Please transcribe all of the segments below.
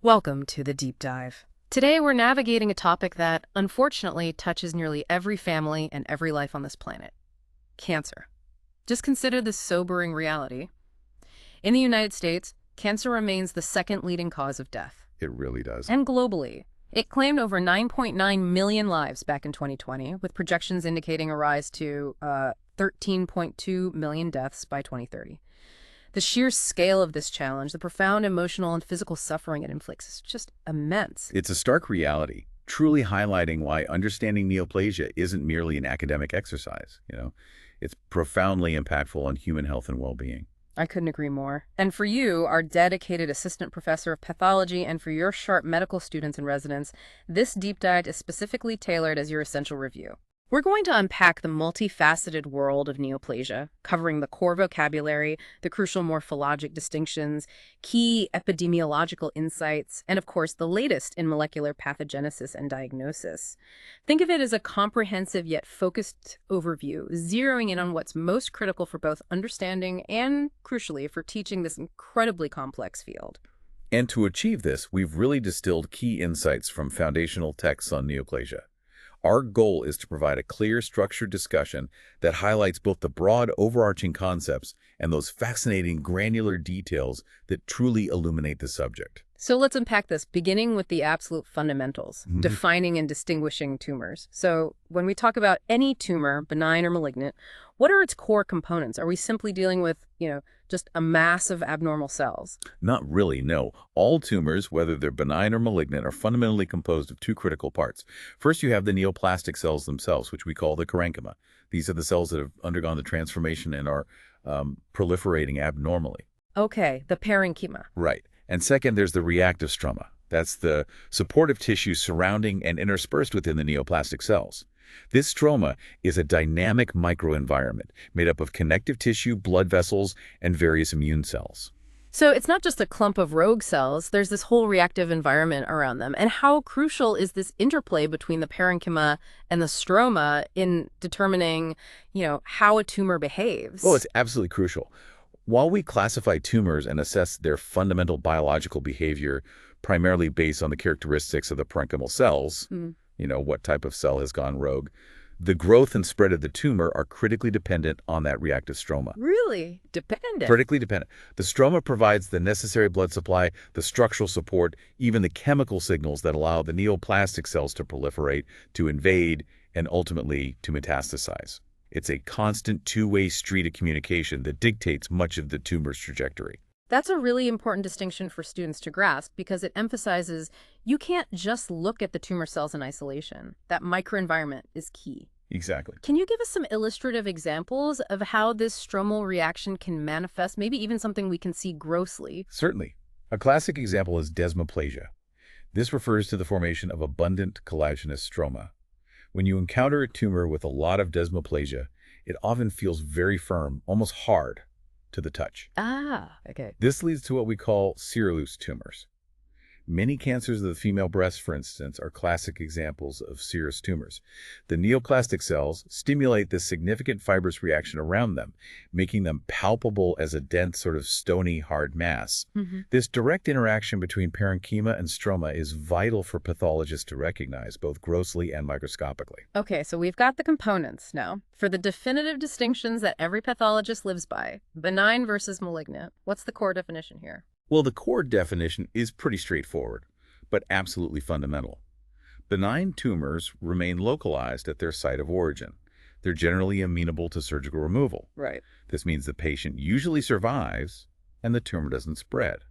Welcome to the Deep Dive. Today we're navigating a topic that, unfortunately, touches nearly every family and every life on this planet: cancer. Just consider this sobering reality. In the United States, cancer remains the second leading cause of death. It really does. And globally, it claimed over 9.9 million lives back in 2020, with projections indicating a rise to 13.2 million deaths by 2030. The sheer scale of this challenge, the profound emotional and physical suffering it inflicts, is just immense. It's a stark reality, truly highlighting why understanding neoplasia isn't merely an academic exercise. It's profoundly impactful on human health and well-being. I couldn't agree more. And for you, our dedicated assistant professor of pathology, and for your sharp medical students and residents, this deep dive is specifically tailored as your essential review. We're going to unpack the multifaceted world of neoplasia, covering the core vocabulary, the crucial morphologic distinctions, key epidemiological insights, and of course, the latest in molecular pathogenesis and diagnosis. Think of it as a comprehensive yet focused overview, zeroing in on what's most critical for both understanding and, crucially, for teaching this incredibly complex field. And to achieve this, we've really distilled key insights from foundational texts on neoplasia. Our goal is to provide a clear, structured discussion that highlights both the broad, overarching concepts and those fascinating, granular details that truly illuminate the subject. So let's unpack this, beginning with the absolute fundamentals, defining and distinguishing tumors. So when we talk about any tumor, benign or malignant, what are its core components? Are we simply dealing with, just a mass of abnormal cells? Not really, no. All tumors, whether they're benign or malignant, are fundamentally composed of two critical parts. First, you have the neoplastic cells themselves, which we call the parenchyma. These are the cells that have undergone the transformation and are proliferating abnormally. Okay, the parenchyma. Right. And second, there's the reactive stroma. That's the supportive tissue surrounding and interspersed within the neoplastic cells. This stroma is a dynamic microenvironment made up of connective tissue, blood vessels, and various immune cells. So it's not just a clump of rogue cells, there's this whole reactive environment around them. And how crucial is this interplay between the parenchyma and the stroma in determining, how a tumor behaves? Well, it's absolutely crucial. While we classify tumors and assess their fundamental biological behavior primarily based on the characteristics of the parenchymal cells, what type of cell has gone rogue, the growth and spread of the tumor are critically dependent on that reactive stroma. Really? Dependent? Critically dependent. The stroma provides the necessary blood supply, the structural support, even the chemical signals that allow the neoplastic cells to proliferate, to invade, and ultimately to metastasize. It's a constant two-way street of communication that dictates much of the tumor's trajectory. That's a really important distinction for students to grasp because it emphasizes you can't just look at the tumor cells in isolation. That microenvironment is key. Exactly. Can you give us some illustrative examples of how this stromal reaction can manifest, maybe even something we can see grossly? Certainly. A classic example is desmoplasia. This refers to the formation of abundant collagenous stroma. When you encounter a tumor with a lot of desmoplasia, it often feels very firm, almost hard, to the touch. Ah, okay. This leads to what we call serous tumors. Many cancers of the female breast, for instance, are classic examples of serous tumors. The neoplastic cells stimulate this significant fibrous reaction around them, making them palpable as a dense, sort of stony, hard mass. This direct interaction between parenchyma and stroma is vital for pathologists to recognize, both grossly and microscopically. Okay, so we've got the components now. For the definitive distinctions that every pathologist lives by, benign versus malignant, what's the core definition here? Well, the core definition is pretty straightforward, but absolutely fundamental. Benign tumors remain localized at their site of origin. They're generally amenable to surgical removal. Right. This means the patient usually survives and the tumor doesn't spread.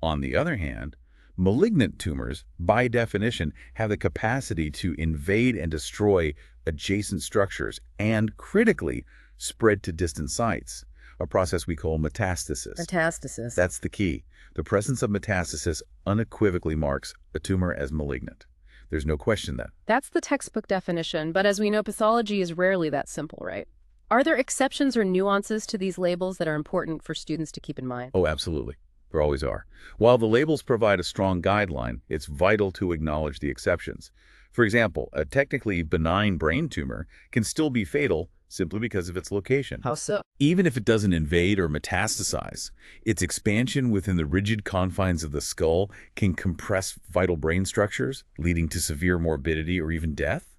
On the other hand, malignant tumors, by definition, have the capacity to invade and destroy adjacent structures and, critically, spread to distant sites. A process we call metastasis. Metastasis. That's the key. The presence of metastasis unequivocally marks a tumor as malignant. There's no question that. That's the textbook definition, but as we know, pathology is rarely that simple, right? Are there exceptions or nuances to these labels that are important for students to keep in mind? Oh, absolutely. There always are. While the labels provide a strong guideline, it's vital to acknowledge the exceptions. For example, a technically benign brain tumor can still be fatal simply because of its location. How so? Even if it doesn't invade or metastasize, its expansion within the rigid confines of the skull can compress vital brain structures, leading to severe morbidity or even death.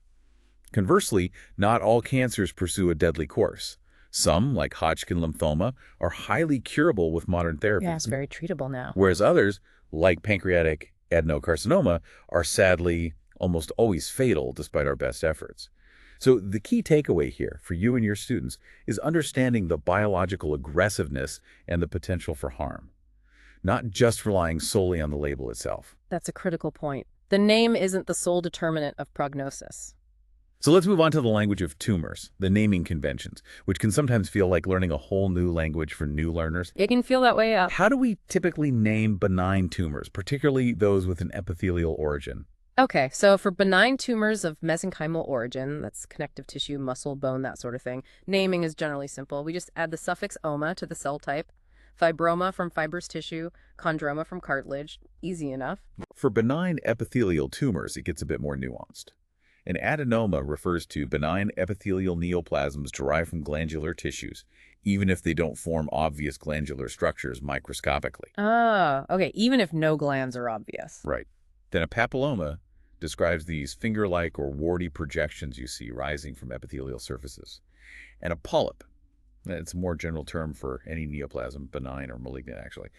Conversely, not all cancers pursue a deadly course. Some, like Hodgkin lymphoma, are highly curable with modern therapies. Yeah, it's very treatable now. Whereas others, like pancreatic adenocarcinoma, are sadly almost always fatal despite our best efforts. So the key takeaway here for you and your students is understanding the biological aggressiveness and the potential for harm, not just relying solely on the label itself. That's a critical point. The name isn't the sole determinant of prognosis. So let's move on to the language of tumors, the naming conventions, which can sometimes feel like learning a whole new language for new learners. It can feel that way, yeah. How do we typically name benign tumors, particularly those with an epithelial origin? Okay, so for benign tumors of mesenchymal origin, that's connective tissue, muscle, bone, that sort of thing, naming is generally simple. We just add the suffix oma to the cell type, fibroma from fibrous tissue, chondroma from cartilage. Easy enough. For benign epithelial tumors, it gets a bit more nuanced. An adenoma refers to benign epithelial neoplasms derived from glandular tissues, even if they don't form obvious glandular structures microscopically. Ah, okay, even if no glands are obvious. Right. Then a papilloma describes these finger-like or warty projections you see rising from epithelial surfaces. And a polyp, it's a more general term for any neoplasm, benign or malignant actually,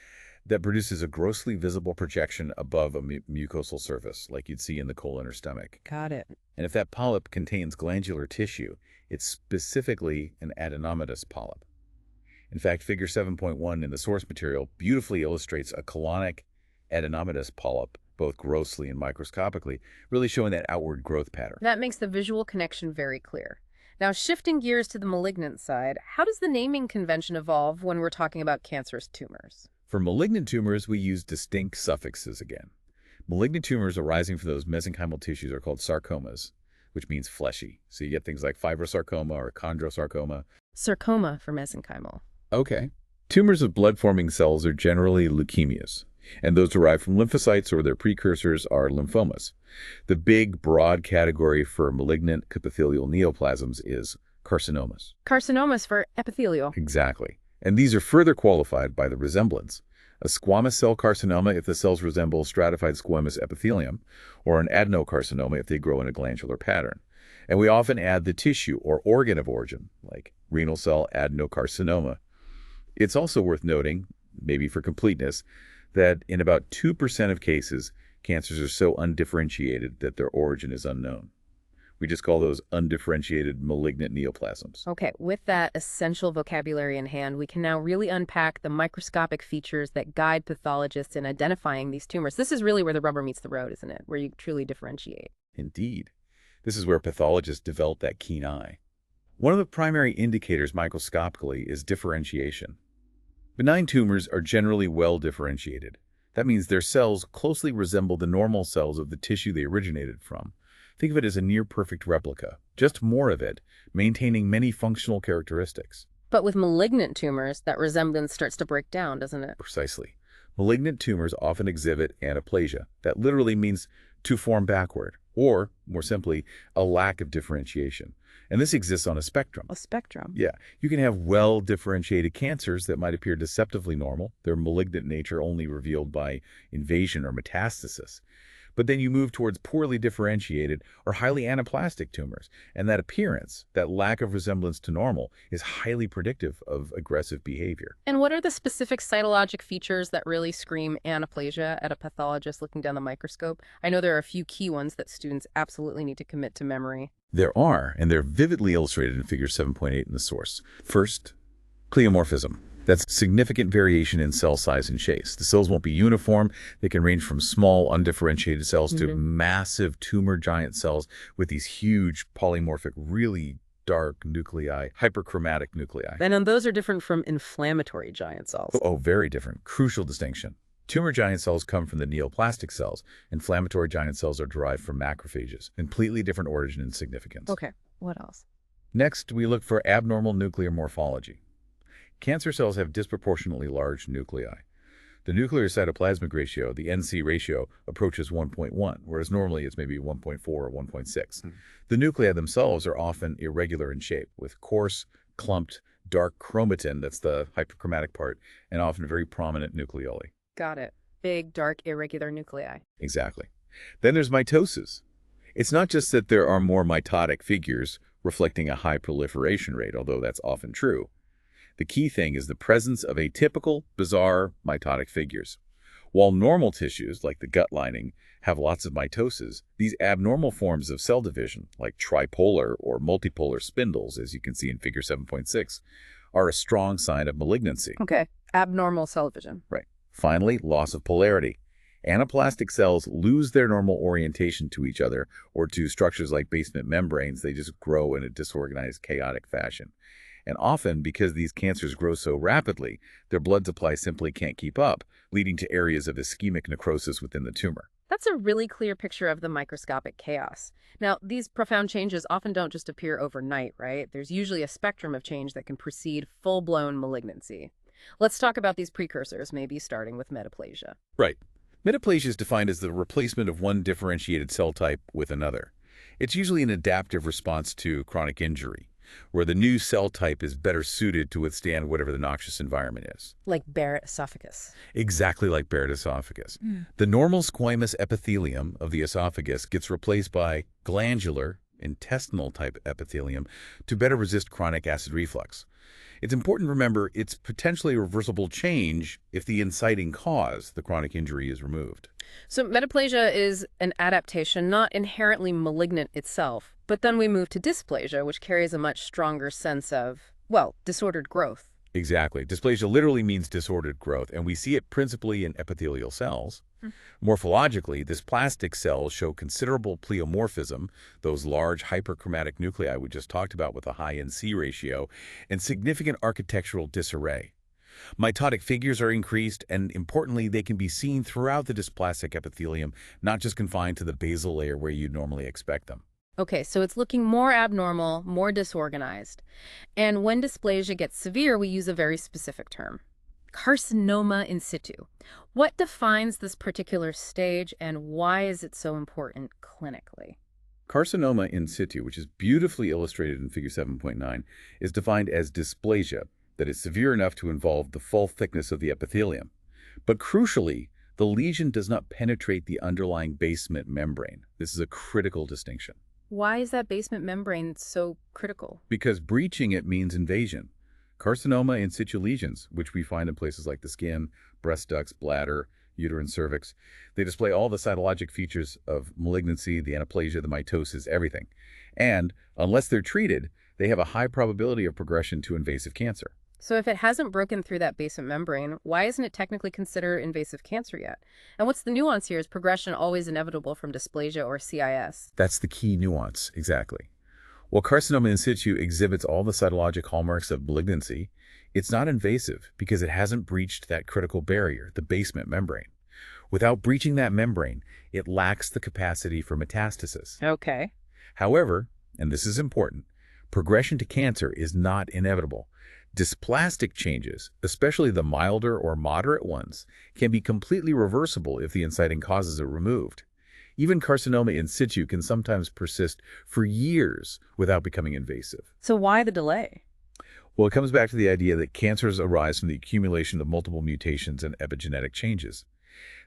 that produces a grossly visible projection above a mucosal surface, like you'd see in the colon or stomach. Got it. And if that polyp contains glandular tissue, it's specifically an adenomatous polyp. In fact, figure 7.1 in the source material beautifully illustrates a colonic adenomatous polyp, both grossly and microscopically, really showing that outward growth pattern. That makes the visual connection very clear. Now, shifting gears to the malignant side, how does the naming convention evolve when we're talking about cancerous tumors? For malignant tumors, we use distinct suffixes again. Malignant tumors arising from those mesenchymal tissues are called sarcomas, which means fleshy. So you get things like fibrosarcoma or chondrosarcoma. Sarcoma for mesenchymal. Okay. Tumors of blood-forming cells are generally leukemias, and those derived from lymphocytes or their precursors are lymphomas. The big, broad category for malignant epithelial neoplasms is carcinomas. Carcinomas for epithelial. Exactly. And these are further qualified by the resemblance. A squamous cell carcinoma if the cells resemble stratified squamous epithelium, or an adenocarcinoma if they grow in a glandular pattern. And we often add the tissue or organ of origin, like renal cell adenocarcinoma. It's also worth noting, maybe for completeness, that in about 2% of cases, cancers are so undifferentiated that their origin is unknown. We just call those undifferentiated malignant neoplasms. Okay, with that essential vocabulary in hand, we can now really unpack the microscopic features that guide pathologists in identifying these tumors. This is really where the rubber meets the road, isn't it? Where you truly differentiate. Indeed. This is where pathologists develop that keen eye. One of the primary indicators microscopically is differentiation. Benign tumors are generally well differentiated. That means their cells closely resemble the normal cells of the tissue they originated from. Think of it as a near-perfect replica, just more of it, maintaining many functional characteristics. But with malignant tumors, that resemblance starts to break down, doesn't it? Precisely. Malignant tumors often exhibit anaplasia. That literally means to form backward, or, more simply, a lack of differentiation. And this exists on a spectrum. A spectrum. Yeah, you can have well-differentiated cancers that might appear deceptively normal, their malignant nature only revealed by invasion or metastasis. But then you move towards poorly differentiated or highly anaplastic tumors, and that appearance, that lack of resemblance to normal, is highly predictive of aggressive behavior. And what are the specific cytologic features that really scream anaplasia at a pathologist looking down the microscope? I know there are a few key ones that students absolutely need to commit to memory. There are, and they're vividly illustrated in figure 7.8 in the source. First, pleomorphism. That's significant variation in cell size and shape. The cells won't be uniform. They can range from small, undifferentiated cells to massive tumor giant cells with these huge polymorphic, really dark nuclei, hyperchromatic nuclei. And those are different from inflammatory giant cells. Oh, very different. Crucial distinction. Tumor giant cells come from the neoplastic cells. Inflammatory giant cells are derived from macrophages. Completely different origin and significance. Okay, what else? Next, we look for abnormal nuclear morphology. Cancer cells have disproportionately large nuclei. The nuclear cytoplasmic ratio, the NC ratio, approaches 1.1, whereas normally it's maybe 1.4 or 1.6. The nuclei themselves are often irregular in shape, with coarse, clumped, dark chromatin, that's the hyperchromatic part, and often very prominent nucleoli. Got it. Big, dark, irregular nuclei. Exactly. Then there's mitosis. It's not just that there are more mitotic figures reflecting a high proliferation rate, although that's often true. The key thing is the presence of atypical, bizarre mitotic figures. While normal tissues, like the gut lining, have lots of mitosis, these abnormal forms of cell division, like tripolar or multipolar spindles, as you can see in Figure 7.6, are a strong sign of malignancy. Okay. Abnormal cell division. Right. Finally, loss of polarity. Anaplastic cells lose their normal orientation to each other or to structures like basement membranes. They just grow in a disorganized, chaotic fashion. And often, because these cancers grow so rapidly, their blood supply simply can't keep up, leading to areas of ischemic necrosis within the tumor. That's a really clear picture of the microscopic chaos. Now, these profound changes often don't just appear overnight, right? There's usually a spectrum of change that can precede full-blown malignancy. Let's talk about these precursors, maybe starting with metaplasia. Right. Metaplasia is defined as the replacement of one differentiated cell type with another. It's usually an adaptive response to chronic injury, where the new cell type is better suited to withstand whatever the noxious environment is. Like Barrett esophagus. Exactly like Barrett esophagus. The normal squamous epithelium of the esophagus gets replaced by glandular, intestinal-type epithelium to better resist chronic acid reflux. It's important to remember it's potentially a reversible change if the inciting cause, the chronic injury, is removed. So metaplasia is an adaptation, not inherently malignant itself. But then we move to dysplasia, which carries a much stronger sense of, well, disordered growth. Exactly. Dysplasia literally means disordered growth, and we see it principally in epithelial cells. Morphologically, dysplastic cells show considerable pleomorphism, those large hyperchromatic nuclei we just talked about with a high NC ratio, and significant architectural disarray. Mitotic figures are increased, and importantly, they can be seen throughout the dysplastic epithelium, not just confined to the basal layer where you'd normally expect them. Okay, so it's looking more abnormal, more disorganized. And when dysplasia gets severe, we use a very specific term. Carcinoma in situ. What defines this particular stage and why is it so important clinically? Carcinoma in situ, which is beautifully illustrated in Figure 7.9, is defined as dysplasia that is severe enough to involve the full thickness of the epithelium. But crucially, the lesion does not penetrate the underlying basement membrane. This is a critical distinction. Why is that basement membrane so critical? Because breaching it means invasion. Carcinoma in situ lesions, which we find in places like the skin, breast ducts, bladder, uterine cervix, they display all the cytologic features of malignancy, the anaplasia, the mitosis, everything. And unless they're treated, they have a high probability of progression to invasive cancer. So if it hasn't broken through that basement membrane, why isn't it technically considered invasive cancer yet? And what's the nuance here? Is progression always inevitable from dysplasia or CIS? That's the key nuance, exactly. While carcinoma in situ exhibits all the cytologic hallmarks of malignancy, it's not invasive because it hasn't breached that critical barrier, the basement membrane. Without breaching that membrane, it lacks the capacity for metastasis. Okay. However, and this is important, progression to cancer is not inevitable. Dysplastic changes, especially the milder or moderate ones, can be completely reversible if the inciting causes are removed. Even carcinoma in situ can sometimes persist for years without becoming invasive. So why the delay? Well, it comes back to the idea that cancers arise from the accumulation of multiple mutations and epigenetic changes.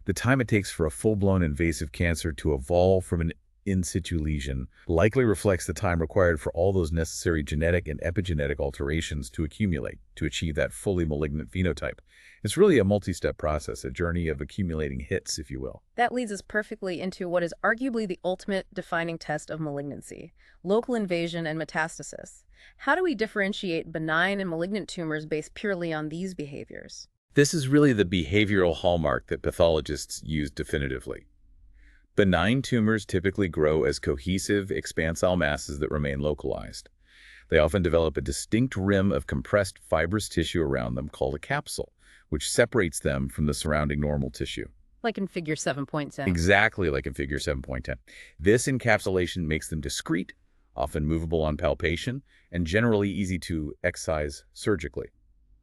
The time it takes for a full-blown invasive cancer to evolve from an in situ lesion likely reflects the time required for all those necessary genetic and epigenetic alterations to accumulate to achieve that fully malignant phenotype. It's really a multi-step process, a journey of accumulating hits, if you will. That leads us perfectly into what is arguably the ultimate defining test of malignancy, local invasion and metastasis. How do we differentiate benign and malignant tumors based purely on these behaviors? This is really the behavioral hallmark that pathologists use definitively. Benign tumors typically grow as cohesive, expansile masses that remain localized. They often develop a distinct rim of compressed fibrous tissue around them called a capsule, which separates them from the surrounding normal tissue. Like in Figure 7.10. Exactly like in Figure 7.10. This encapsulation makes them discrete, often movable on palpation, and generally easy to excise surgically.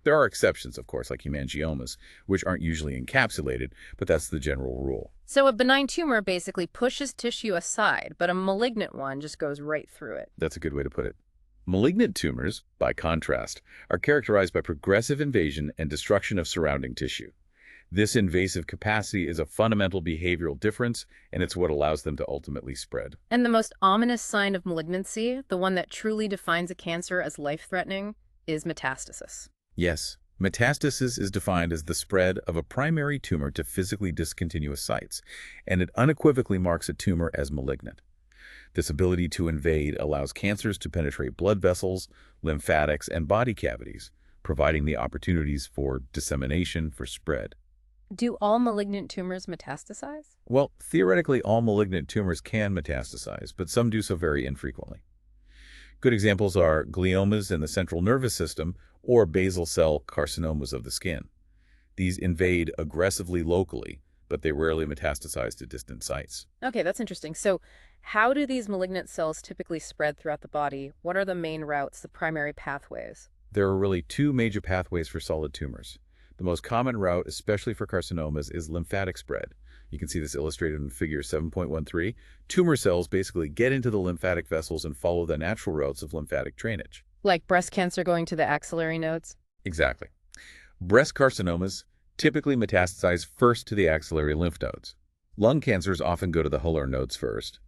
There are exceptions, of course, like hemangiomas, which aren't usually encapsulated, but that's the general rule. So a benign tumor basically pushes tissue aside, but a malignant one just goes right through it. That's a good way to put it. Malignant tumors, by contrast, are characterized by progressive invasion and destruction of surrounding tissue. This invasive capacity is a fundamental behavioral difference, and it's what allows them to ultimately spread. And the most ominous sign of malignancy, the one that truly defines a cancer as life-threatening, is metastasis. Yes, metastasis is defined as the spread of a primary tumor to physically discontinuous sites, and it unequivocally marks a tumor as malignant. This ability to invade allows cancers to penetrate blood vessels, lymphatics, and body cavities, providing the opportunities for dissemination for spread. Do all malignant tumors metastasize? Well, theoretically, all malignant tumors can metastasize, but some do so very infrequently. Good examples are gliomas in the central nervous system or basal cell carcinomas of the skin. These invade aggressively locally, but they rarely metastasize to distant sites. Okay, that's interesting. So how do these malignant cells typically spread throughout the body? What are the main routes, the primary pathways? There are really two major pathways for solid tumors. The most common route, especially for carcinomas, is lymphatic spread. You can see this illustrated in figure 7.13. Tumor cells basically get into the lymphatic vessels and follow the natural routes of lymphatic drainage. Like breast cancer going to the axillary nodes? Exactly. Breast carcinomas typically metastasize first to the axillary lymph nodes. Lung cancers often go to the hilar nodes first.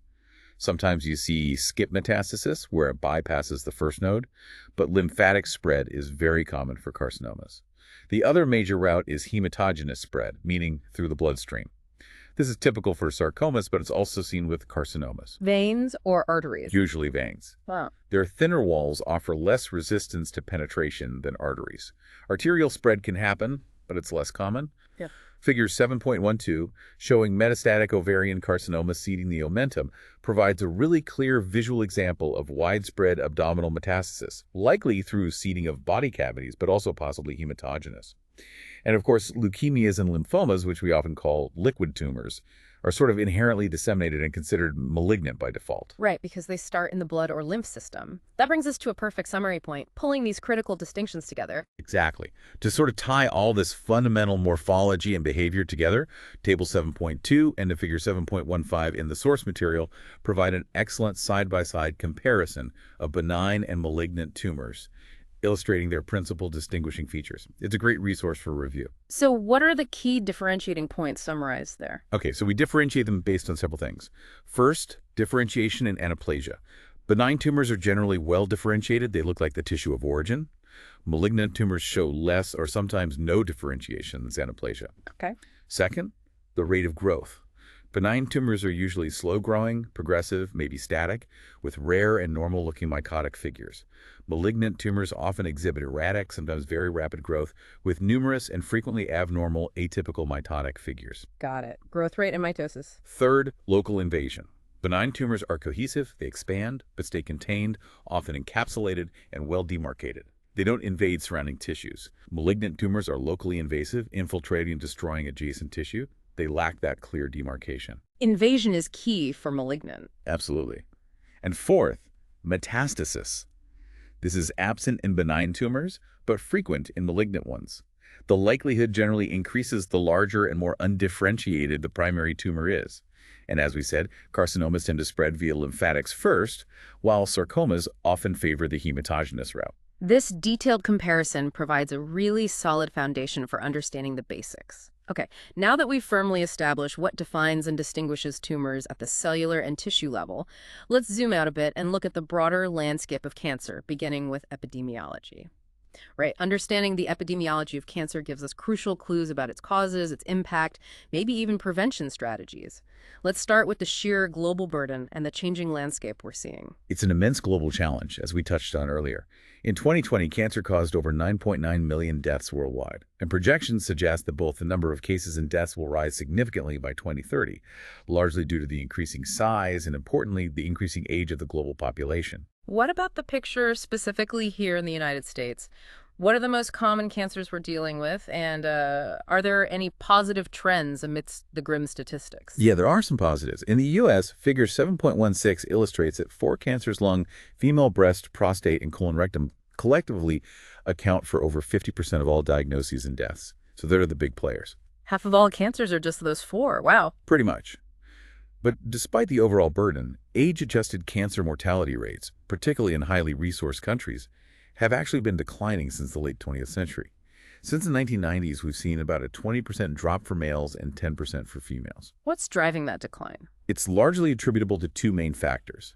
Sometimes you see skip metastasis, where it bypasses the first node, but lymphatic spread is very common for carcinomas. The other major route is hematogenous spread, meaning through the bloodstream. This is typical for sarcomas, but it's also seen with carcinomas. Veins or arteries? Usually veins. Wow. Their thinner walls offer less resistance to penetration than arteries. Arterial spread can happen, but it's less common. Yeah. Figure 7.12, showing metastatic ovarian carcinoma seeding the omentum, provides a really clear visual example of widespread abdominal metastasis, likely through seeding of body cavities, but also possibly hematogenous. And of course, leukemias and lymphomas, which we often call liquid tumors, are sort of inherently disseminated and considered malignant by default. Right, because they start in the blood or lymph system. That brings us to a perfect summary point, pulling these critical distinctions together. Exactly. To sort of tie all this fundamental morphology and behavior together, Table 7.2 and the Figure 7.15 in the source material provide an excellent side-by-side comparison of benign and malignant tumors, illustrating their principal distinguishing features. It's a great resource for review. So what are the key differentiating points summarized there? Okay, so we differentiate them based on several things. First, differentiation in anaplasia. Benign tumors are generally well differentiated. They look like the tissue of origin. Malignant tumors show less or sometimes no differentiation than anaplasia. Okay. Second, the rate of growth. Benign tumors are usually slow-growing, progressive, maybe static, with rare and normal-looking mitotic figures. Malignant tumors often exhibit erratic, sometimes very rapid growth, with numerous and frequently abnormal atypical mitotic figures. Got it. Growth rate and mitosis. Third, local invasion. Benign tumors are cohesive, they expand, but stay contained, often encapsulated and well demarcated. They don't invade surrounding tissues. Malignant tumors are locally invasive, infiltrating and destroying adjacent tissue. They lack that clear demarcation. Invasion is key for malignant. Absolutely. And fourth, metastasis. This is absent in benign tumors, but frequent in malignant ones. The likelihood generally increases the larger and more undifferentiated the primary tumor is. And as we said, carcinomas tend to spread via lymphatics first, while sarcomas often favor the hematogenous route. This detailed comparison provides a really solid foundation for understanding the basics. Okay, now that we've firmly established what defines and distinguishes tumors at the cellular and tissue level, let's zoom out a bit and look at the broader landscape of cancer, beginning with epidemiology. Right, understanding the epidemiology of cancer gives us crucial clues about its causes, its impact, maybe even prevention strategies. Let's start with the sheer global burden and the changing landscape we're seeing. It's an immense global challenge, as we touched on earlier. In 2020, cancer caused over 9.9 million deaths worldwide, and projections suggest that both the number of cases and deaths will rise significantly by 2030, largely due to the increasing size and, importantly, the increasing age of the global population. What about the picture specifically here in the United States? What are the most common cancers we're dealing with, and are there any positive trends amidst the grim statistics? Yeah, there are some positives. In the U.S., figure 7.16 illustrates that 4 cancers: lung, female breast, prostate, and colon rectum collectively account for over 50% of all diagnoses and deaths. So they're the big players. Half of all cancers are just those four. Wow. Pretty much. But despite the overall burden, age-adjusted cancer mortality rates, particularly in highly resourced countries, have actually been declining since the late 20th century. Since the 1990s, we've seen about a 20% drop for males and 10% for females. What's driving that decline? It's largely attributable to two main factors: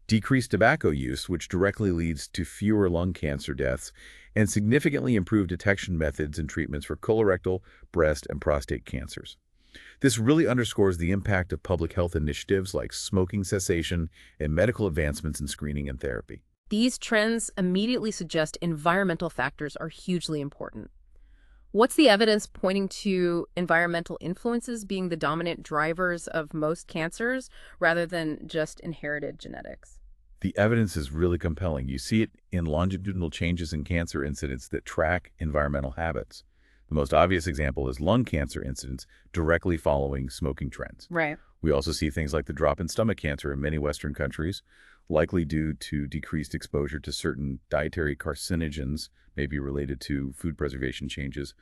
decreased tobacco use, which directly leads to fewer lung cancer deaths, and significantly improved detection methods and treatments for colorectal, breast, and prostate cancers. This really underscores the impact of public health initiatives like smoking cessation and medical advancements in screening and therapy. These trends immediately suggest environmental factors are hugely important. What's the evidence pointing to environmental influences being the dominant drivers of most cancers rather than just inherited genetics? The evidence is really compelling. You see it in longitudinal changes in cancer incidence that track environmental habits. The most obvious example is lung cancer incidence directly following smoking trends. Right. We also see things like the drop in stomach cancer in many Western countries, likely due to decreased exposure to certain dietary carcinogens, maybe related to food preservation changes.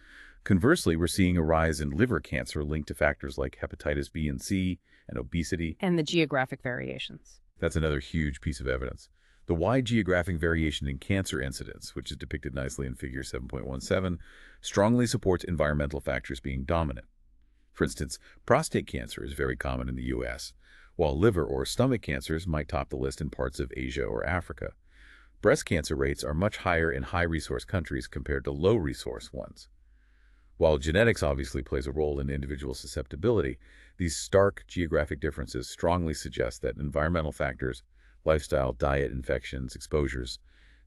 Conversely, we're seeing a rise in liver cancer linked to factors like hepatitis B and C and obesity. And the geographic variations. That's another huge piece of evidence. The wide geographic variation in cancer incidence, which is depicted nicely in figure 7.17, strongly supports environmental factors being dominant. For instance, prostate cancer is very common in the U.S., while liver or stomach cancers might top the list in parts of Asia or Africa. Breast cancer rates are much higher in high-resource countries compared to low-resource ones. While genetics obviously plays a role in individual susceptibility, these stark geographic differences strongly suggest that environmental factors, lifestyle, diet, infections, exposures,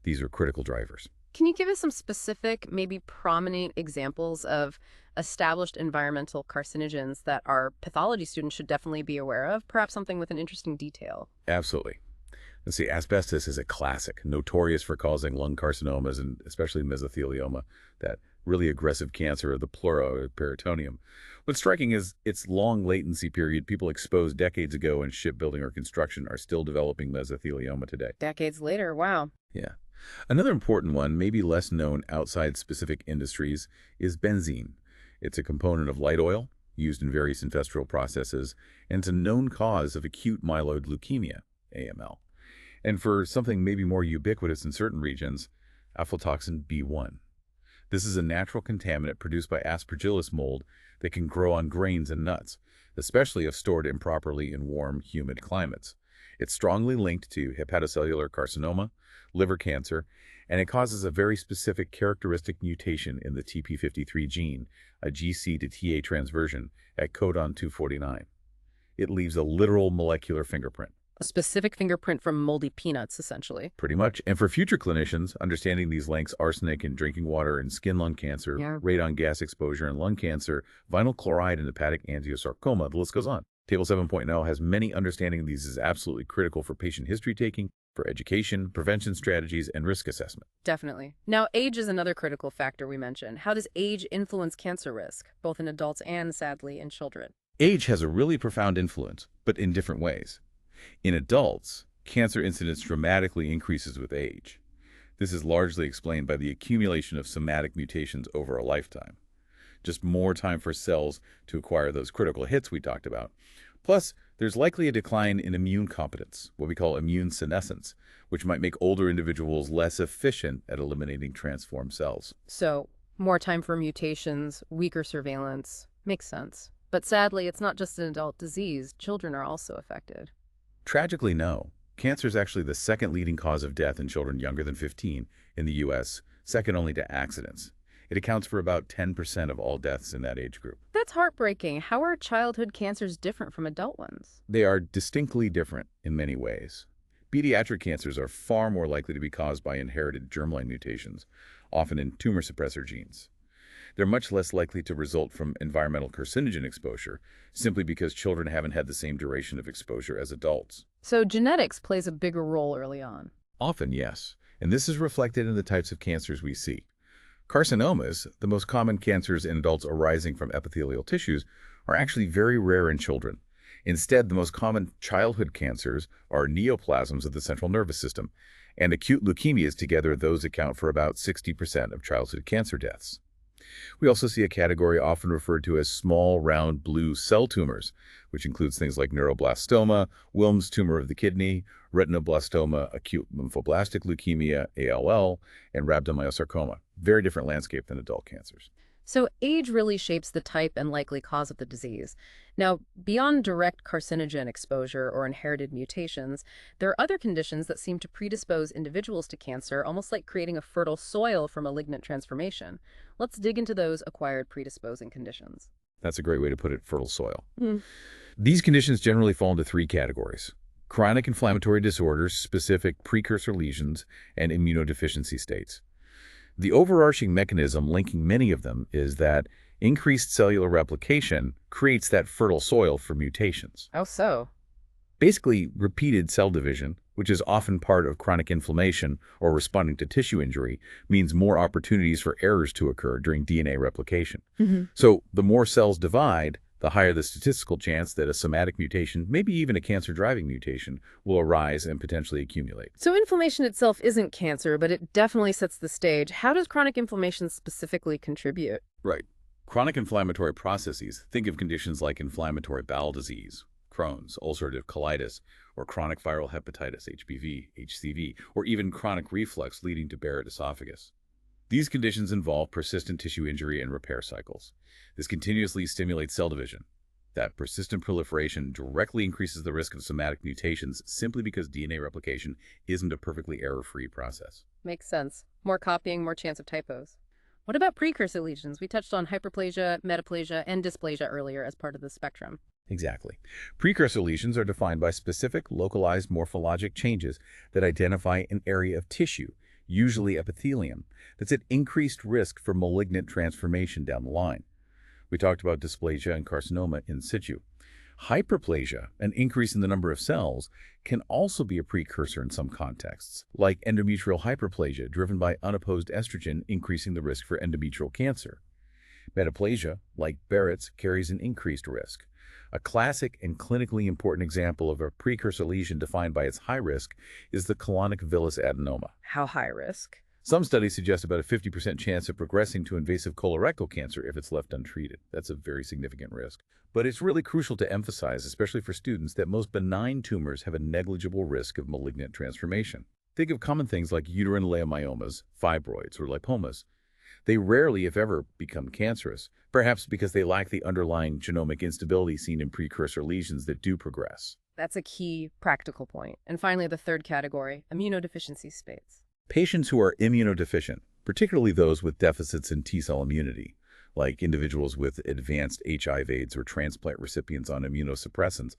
these are critical drivers. Can you give us some specific, maybe prominent examples of established environmental carcinogens that our pathology students should definitely be aware of? Perhaps something with an interesting detail. Absolutely. Let's see, asbestos is a classic, notorious for causing lung carcinomas and especially mesothelioma, that really aggressive cancer of the pleura or peritoneum. What's striking is its long latency period. People exposed decades ago in shipbuilding or construction are still developing mesothelioma today. Decades later, wow. Yeah. Another important one, maybe less known outside specific industries, is benzene. It's a component of light oil used in various industrial processes, and it's a known cause of acute myeloid leukemia, AML. And for something maybe more ubiquitous in certain regions, aflatoxin B1. This is a natural contaminant produced by Aspergillus mold that can grow on grains and nuts, especially if stored improperly in warm, humid climates. It's strongly linked to hepatocellular carcinoma, liver cancer, and it causes a very specific characteristic mutation in the TP53 gene, a GC to TA transversion, at codon 249. It leaves a literal molecular fingerprint. A specific fingerprint from moldy peanuts, essentially. Pretty much. And for future clinicians, understanding these links, arsenic in drinking water and skin lung cancer, radon gas exposure in lung cancer, vinyl chloride in hepatic angiosarcoma, the list goes on. Table 7.0 has many understanding of these is absolutely critical for patient history taking, for education, prevention strategies, and risk assessment. Definitely. Now, age is another critical factor we mentioned. How does age influence cancer risk, both in adults and, sadly, in children? Age has a really profound influence, but in different ways. In adults, cancer incidence dramatically increases with age. This is largely explained by the accumulation of somatic mutations over a lifetime. Just more time for cells to acquire those critical hits we talked about. Plus, there's likely a decline in immune competence, what we call immune senescence, which might make older individuals less efficient at eliminating transformed cells. So, more time for mutations, weaker surveillance. Makes sense. But sadly, it's not just an adult disease. Children are also affected. Tragically, no. Cancer is actually the second leading cause of death in children younger than 15 in the U.S., second only to accidents. It accounts for about 10% of all deaths in that age group. That's heartbreaking. How are childhood cancers different from adult ones? They are distinctly different in many ways. Pediatric cancers are far more likely to be caused by inherited germline mutations, often in tumor suppressor genes. They're much less likely to result from environmental carcinogen exposure, simply because children haven't had the same duration of exposure as adults. So genetics plays a bigger role early on. Often, yes. And this is reflected in the types of cancers we see. Carcinomas, the most common cancers in adults arising from epithelial tissues, are actually very rare in children. Instead, the most common childhood cancers are neoplasms of the central nervous system, and acute leukemias. Together, those account for about 60% of childhood cancer deaths. We also see a category often referred to as small, round, blue cell tumors, which includes things like neuroblastoma, Wilms tumor of the kidney, retinoblastoma, acute lymphoblastic leukemia, ALL, and rhabdomyosarcoma. Very different landscape than adult cancers. So age really shapes the type and likely cause of the disease. Now, beyond direct carcinogen exposure or inherited mutations, there are other conditions that seem to predispose individuals to cancer, almost like creating a fertile soil for malignant transformation. Let's dig into those acquired predisposing conditions. That's a great way to put it, fertile soil. Mm. These conditions generally fall into three categories: chronic inflammatory disorders, specific precursor lesions, and immunodeficiency states. The overarching mechanism linking many of them is that increased cellular replication creates that fertile soil for mutations. How so? Basically, repeated cell division, which is often part of chronic inflammation or responding to tissue injury, means more opportunities for errors to occur during DNA replication. So the more cells divide, the higher the statistical chance that a somatic mutation, maybe even a cancer-driving mutation, will arise and potentially accumulate. So inflammation itself isn't cancer, but it definitely sets the stage. How does chronic inflammation specifically contribute? Right. Chronic inflammatory processes, think of conditions like inflammatory bowel disease, Crohn's, ulcerative colitis, or chronic viral hepatitis, HBV, HCV, or even chronic reflux leading to Barrett esophagus. These conditions involve persistent tissue injury and repair cycles. This continuously stimulates cell division. That persistent proliferation directly increases the risk of somatic mutations simply because DNA replication isn't a perfectly error-free process. Makes sense. More copying, more chance of typos. What about precursor lesions? We touched on hyperplasia, metaplasia, and dysplasia earlier as part of the spectrum. Exactly. Precursor lesions are defined by specific localized morphologic changes that identify an area of tissue, usually epithelium, that's at increased risk for malignant transformation down the line. We talked about dysplasia and carcinoma in situ. Hyperplasia, an increase in the number of cells, can also be a precursor in some contexts, like endometrial hyperplasia driven by unopposed estrogen increasing the risk for endometrial cancer. Metaplasia, like Barrett's, carries an increased risk. A classic and clinically important example of a precursor lesion defined by its high risk is the colonic villus adenoma. How high risk? Some studies suggest about a 50% chance of progressing to invasive colorectal cancer if it's left untreated. That's a very significant risk. But it's really crucial to emphasize, especially for students, that most benign tumors have a negligible risk of malignant transformation. Think of common things like uterine leiomyomas, fibroids, or lipomas. They rarely, if ever, become cancerous, perhaps because they lack the underlying genomic instability seen in precursor lesions that do progress. That's a key practical point. And finally, the third category, immunodeficiency states. Patients who are immunodeficient, particularly those with deficits in T-cell immunity, like individuals with advanced HIV/AIDS or transplant recipients on immunosuppressants,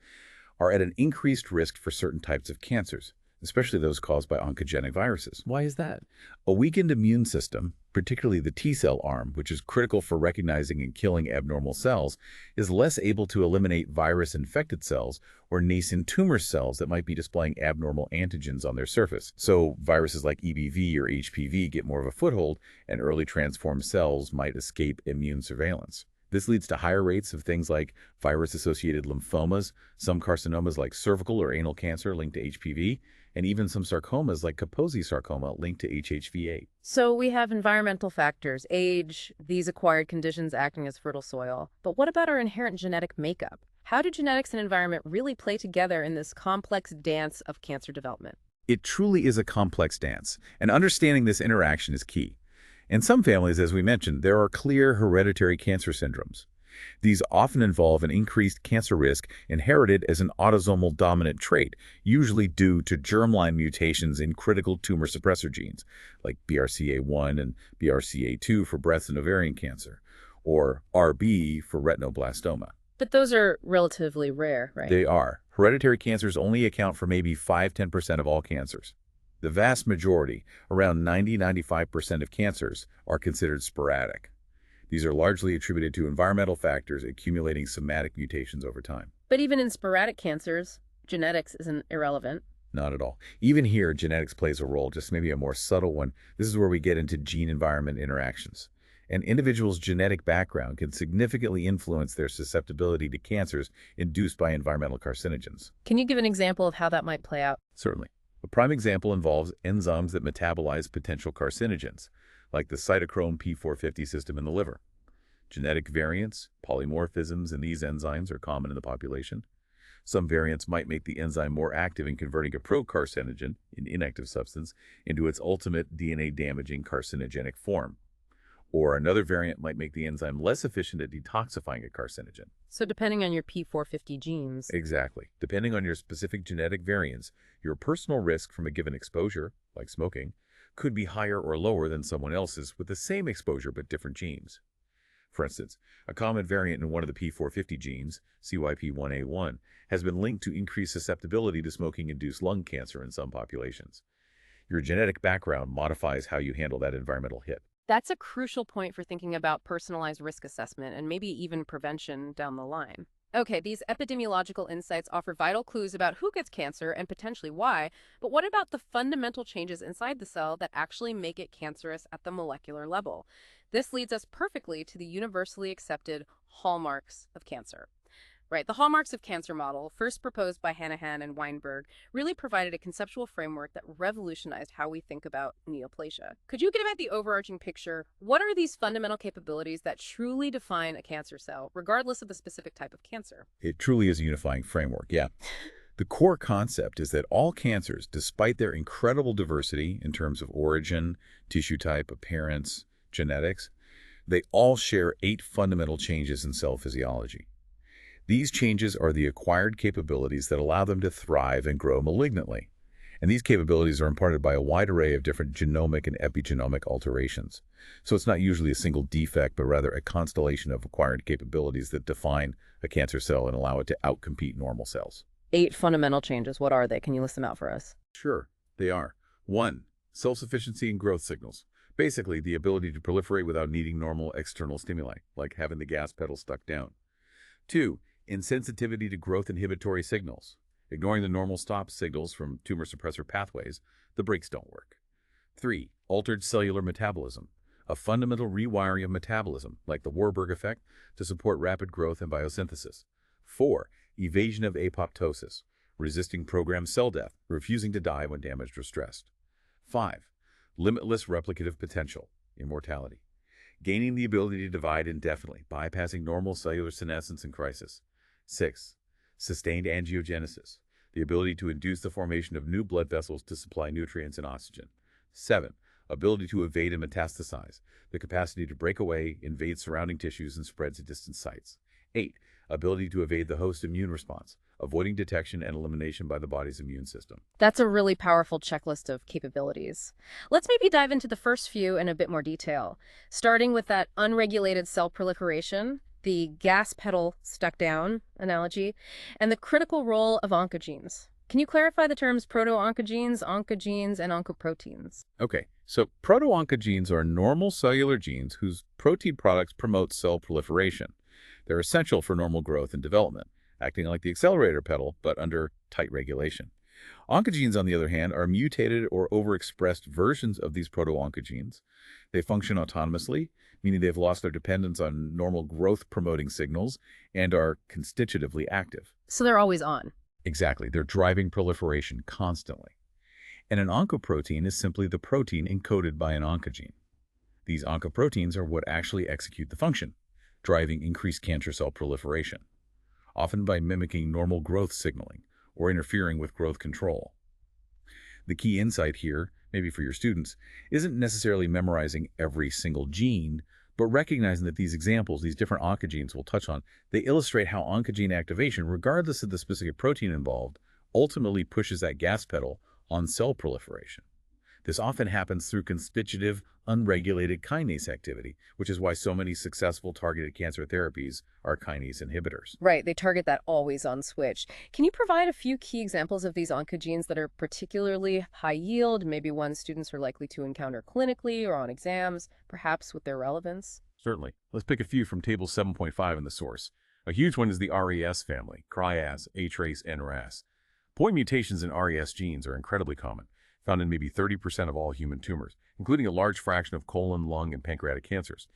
are at an increased risk for certain types of cancers, especially those caused by oncogenic viruses. Why is that? A weakened immune system, particularly the T-cell arm, which is critical for recognizing and killing abnormal cells, is less able to eliminate virus-infected cells or nascent tumor cells that might be displaying abnormal antigens on their surface. So viruses like EBV or HPV get more of a foothold, and early transformed cells might escape immune surveillance. This leads to higher rates of things like virus-associated lymphomas, some carcinomas like cervical or anal cancer linked to HPV, and even some sarcomas like Kaposi sarcoma linked to HHV8. So we have environmental factors, age, these acquired conditions acting as fertile soil. But what about our inherent genetic makeup? How do genetics and environment really play together in this complex dance of cancer development? It truly is a complex dance, and understanding this interaction is key. In some families, as we mentioned, there are clear hereditary cancer syndromes. These often involve an increased cancer risk inherited as an autosomal dominant trait, usually due to germline mutations in critical tumor suppressor genes, like BRCA1 and BRCA2 for breast and ovarian cancer, or RB for retinoblastoma. But those are relatively rare, right? They are. Hereditary cancers only account for maybe 5–10% of all cancers. The vast majority, around 90–95% of cancers, are considered sporadic. These are largely attributed to environmental factors accumulating somatic mutations over time. But even in sporadic cancers, genetics isn't irrelevant. Not at all. Even here, genetics plays a role, just maybe a more subtle one. This is where we get into gene-environment interactions. An individual's genetic background can significantly influence their susceptibility to cancers induced by environmental carcinogens. Can you give an example of how that might play out? Certainly. A prime example involves enzymes that metabolize potential carcinogens, like the cytochrome P450 system in the liver. Genetic variants, polymorphisms in these enzymes are common in the population. Some variants might make the enzyme more active in converting a procarcinogen, an inactive substance, into its ultimate DNA-damaging carcinogenic form. Or another variant might make the enzyme less efficient at detoxifying a carcinogen. So depending on your P450 genes. Exactly. Depending on your specific genetic variants, your personal risk from a given exposure, like smoking, could be higher or lower than someone else's with the same exposure but different genes. For instance, a common variant in one of the P450 genes, CYP1A1, has been linked to increased susceptibility to smoking-induced lung cancer in some populations. Your genetic background modifies how you handle that environmental hit. That's a crucial point for thinking about personalized risk assessment and maybe even prevention down the line. Okay, these epidemiological insights offer vital clues about who gets cancer and potentially why, but what about the fundamental changes inside the cell that actually make it cancerous at the molecular level? This leads us perfectly to the universally accepted hallmarks of cancer. Right, the hallmarks of cancer model, first proposed by Hanahan and Weinberg, really provided a conceptual framework that revolutionized how we think about neoplasia. Could you give out the overarching picture? What are these fundamental capabilities that truly define a cancer cell, regardless of the specific type of cancer? It truly is a unifying framework, yeah. The core concept is that all cancers, despite their incredible diversity in terms of origin, tissue type, appearance, genetics, they all share 8 fundamental changes in cell physiology. These changes are the acquired capabilities that allow them to thrive and grow malignantly. And these capabilities are imparted by a wide array of different genomic and epigenomic alterations. So it's not usually a single defect, but rather a constellation of acquired capabilities that define a cancer cell and allow it to outcompete normal cells. 8 fundamental changes. What are they? Can you list them out for us? Sure, they are. 1. Self-sufficiency and growth signals. Basically, the ability to proliferate without needing normal external stimuli, like having the gas pedal stuck down. 2. Insensitivity to growth inhibitory signals. Ignoring the normal stop signals from tumor suppressor pathways, the brakes don't work. 3. Altered cellular metabolism. A fundamental rewiring of metabolism, like the Warburg effect, to support rapid growth and biosynthesis. 4. Evasion of apoptosis. Resisting programmed cell death, refusing to die when damaged or stressed. 5. Limitless replicative potential. Immortality. Gaining the ability to divide indefinitely, bypassing normal cellular senescence and crisis. 6. Sustained angiogenesis, the ability to induce the formation of new blood vessels to supply nutrients and oxygen. 7. Ability to evade and metastasize, the capacity to break away, invade surrounding tissues, and spread to distant sites. 8. Ability to evade the host immune response, avoiding detection and elimination by the body's immune system. That's a really powerful checklist of capabilities. Let's maybe dive into the first few in a bit more detail, starting with that unregulated cell proliferation, the gas pedal stuck down analogy, and the critical role of oncogenes. Can you clarify the terms proto-oncogenes, oncogenes, and oncoproteins? Okay, so proto-oncogenes are normal cellular genes whose protein products promote cell proliferation. They're essential for normal growth and development, acting like the accelerator pedal, but under tight regulation. Oncogenes, on the other hand, are mutated or overexpressed versions of these proto-oncogenes. They function autonomously, meaning they've lost their dependence on normal growth-promoting signals and are constitutively active. So they're always on. Exactly. They're driving proliferation constantly. And an oncoprotein is simply the protein encoded by an oncogene. These oncoproteins are what actually execute the function, driving increased cancer cell proliferation, often by mimicking normal growth signaling or interfering with growth control. The key insight here, maybe for your students, isn't necessarily memorizing every single gene, but recognizing that these examples, these different oncogenes we'll touch on, they illustrate how oncogene activation, regardless of the specific protein involved, ultimately pushes that gas pedal on cell proliferation. This often happens through constitutive, unregulated kinase activity, which is why so many successful targeted cancer therapies are kinase inhibitors. Right, they target that always-on switch. Can you provide a few key examples of these oncogenes that are particularly high yield, maybe ones students are likely to encounter clinically or on exams, perhaps with their relevance? Certainly. Let's pick a few from Table 7.5 in the source. A huge one is the RES family, CRIAS, HRAS, and RAS. Point mutations in RES genes are incredibly common, found in maybe 30% of all human tumors, including a large fraction of colon, lung, and pancreatic cancers.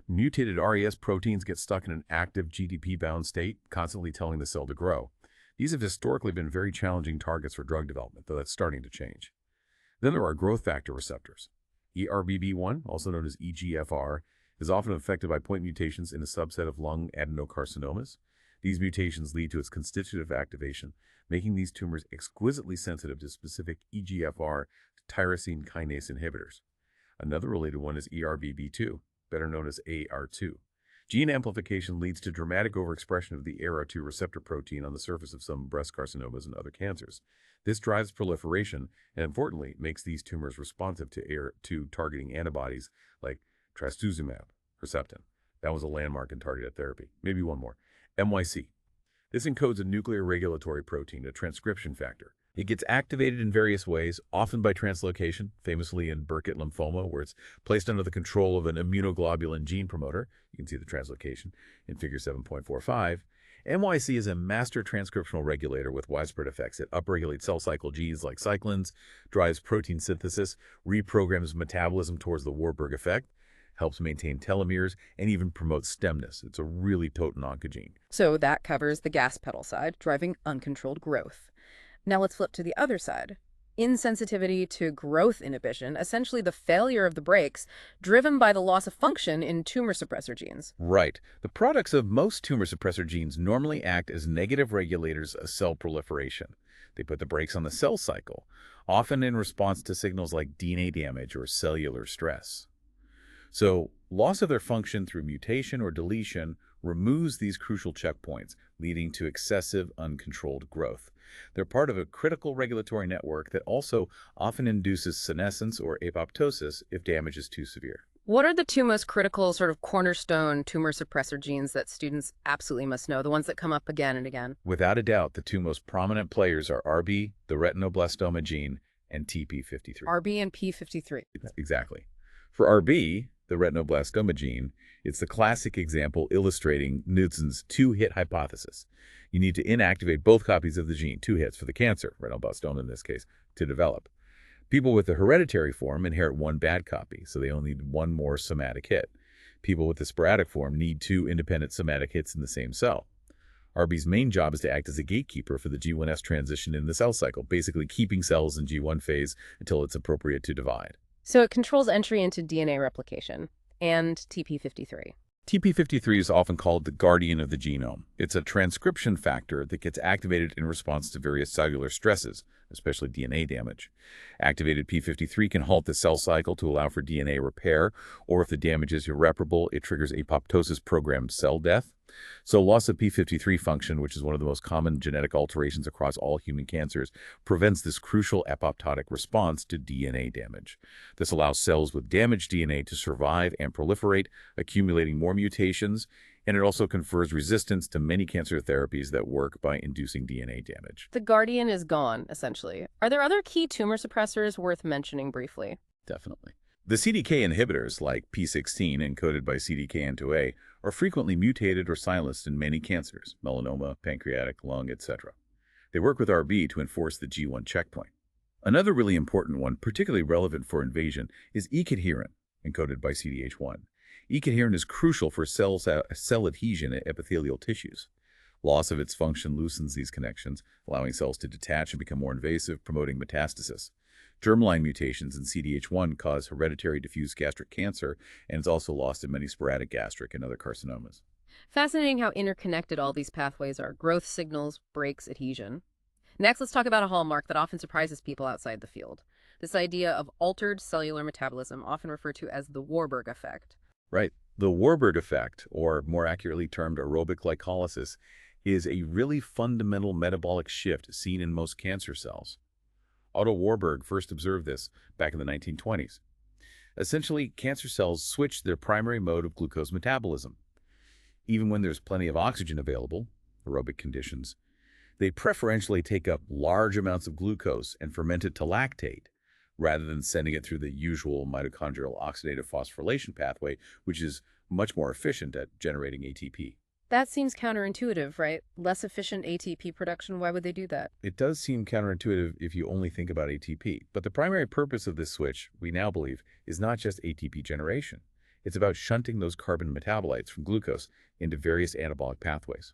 Mutated RES proteins get stuck in an active GDP-bound state, constantly telling the cell to grow. These have historically been very challenging targets for drug development, though that's starting to change. Then there are growth factor receptors. ERBB1, also known as EGFR, is often affected by point mutations in a subset of lung adenocarcinomas. These mutations lead to its constitutive activation, making these tumors exquisitely sensitive to specific EGFR tyrosine kinase inhibitors. Another related one is ERBB2, better known as AR2. Gene amplification leads to dramatic overexpression of the AR2 receptor protein on the surface of some breast carcinomas and other cancers. This drives proliferation and, importantly, makes these tumors responsive to AR2 targeting antibodies like trastuzumab, Herceptin. That was a landmark in targeted therapy. Maybe one more. MYC. This encodes a nuclear regulatory protein, a transcription factor. It gets activated in various ways, often by translocation, famously in Burkitt lymphoma, where it's placed under the control of an immunoglobulin gene promoter. You can see the translocation in figure 7.45. MYC is a master transcriptional regulator with widespread effects. It upregulates cell cycle genes like cyclins, drives protein synthesis, reprograms metabolism towards the Warburg effect, helps maintain telomeres, and even promotes stemness. It's a really potent oncogene. So that covers the gas pedal side, driving uncontrolled growth. Now let's flip to the other side. Insensitivity to growth inhibition, essentially the failure of the brakes, driven by the loss of function in tumor suppressor genes. Right. The products of most tumor suppressor genes normally act as negative regulators of cell proliferation. They put the brakes on the cell cycle, often in response to signals like DNA damage or cellular stress. So, loss of their function through mutation or deletion removes these crucial checkpoints, leading to excessive, uncontrolled growth. They're part of a critical regulatory network that also often induces senescence or apoptosis if damage is too severe. What are the two most critical sort of cornerstone tumor suppressor genes that students absolutely must know, the ones that come up again and again? Without a doubt, the two most prominent players are RB, the retinoblastoma gene, and TP53. RB and P53. Exactly. For RB, the retinoblastoma gene, it's the classic example illustrating Knudsen's two-hit hypothesis. You need to inactivate both copies of the gene, 2 hits for the cancer, retinoblastoma in this case, to develop. People with the hereditary form inherit one bad copy, so they only need one more somatic hit. People with the sporadic form need 2 independent somatic hits in the same cell. RB's main job is to act as a gatekeeper for the G1S transition in the cell cycle, basically keeping cells in G1 phase until it's appropriate to divide. So it controls entry into DNA replication and TP53. TP53 is often called the guardian of the genome. It's a transcription factor that gets activated in response to various cellular stresses, especially DNA damage. Activated P53 can halt the cell cycle to allow for DNA repair, or if the damage is irreparable, it triggers apoptosis-programmed cell death. So loss of P53 function, which is one of the most common genetic alterations across all human cancers, prevents this crucial apoptotic response to DNA damage. This allows cells with damaged DNA to survive and proliferate, accumulating more mutations, and it also confers resistance to many cancer therapies that work by inducing DNA damage. The guardian is gone, essentially. Are there other key tumor suppressors worth mentioning briefly? Definitely. The CDK inhibitors, like P16, encoded by CDKN2A, are frequently mutated or silenced in many cancers, melanoma, pancreatic, lung, etc. They work with RB to enforce the G1 checkpoint. Another really important one, particularly relevant for invasion, is E-cadherin, encoded by CDH1. E-cadherin is crucial for cell adhesion at epithelial tissues. Loss of its function loosens these connections, allowing cells to detach and become more invasive, promoting metastasis. Germline mutations in CDH1 cause hereditary diffuse gastric cancer, and it's also lost in many sporadic gastric and other carcinomas. Fascinating how interconnected all these pathways are. Growth signals, brakes, adhesion. Next, let's talk about a hallmark that often surprises people outside the field. This idea of altered cellular metabolism, often referred to as the Warburg effect. Right. The Warburg effect, or more accurately termed aerobic glycolysis, is a really fundamental metabolic shift seen in most cancer cells. Otto Warburg first observed this back in the 1920s. Essentially, cancer cells switch their primary mode of glucose metabolism. Even when there's plenty of oxygen available, aerobic conditions, they preferentially take up large amounts of glucose and ferment it to lactate, rather than sending it through the usual mitochondrial oxidative phosphorylation pathway, which is much more efficient at generating ATP. That seems counterintuitive, right? Less efficient ATP production, why would they do that? It does seem counterintuitive if you only think about ATP, but the primary purpose of this switch, we now believe, is not just ATP generation. It's about shunting those carbon metabolites from glucose into various anabolic pathways.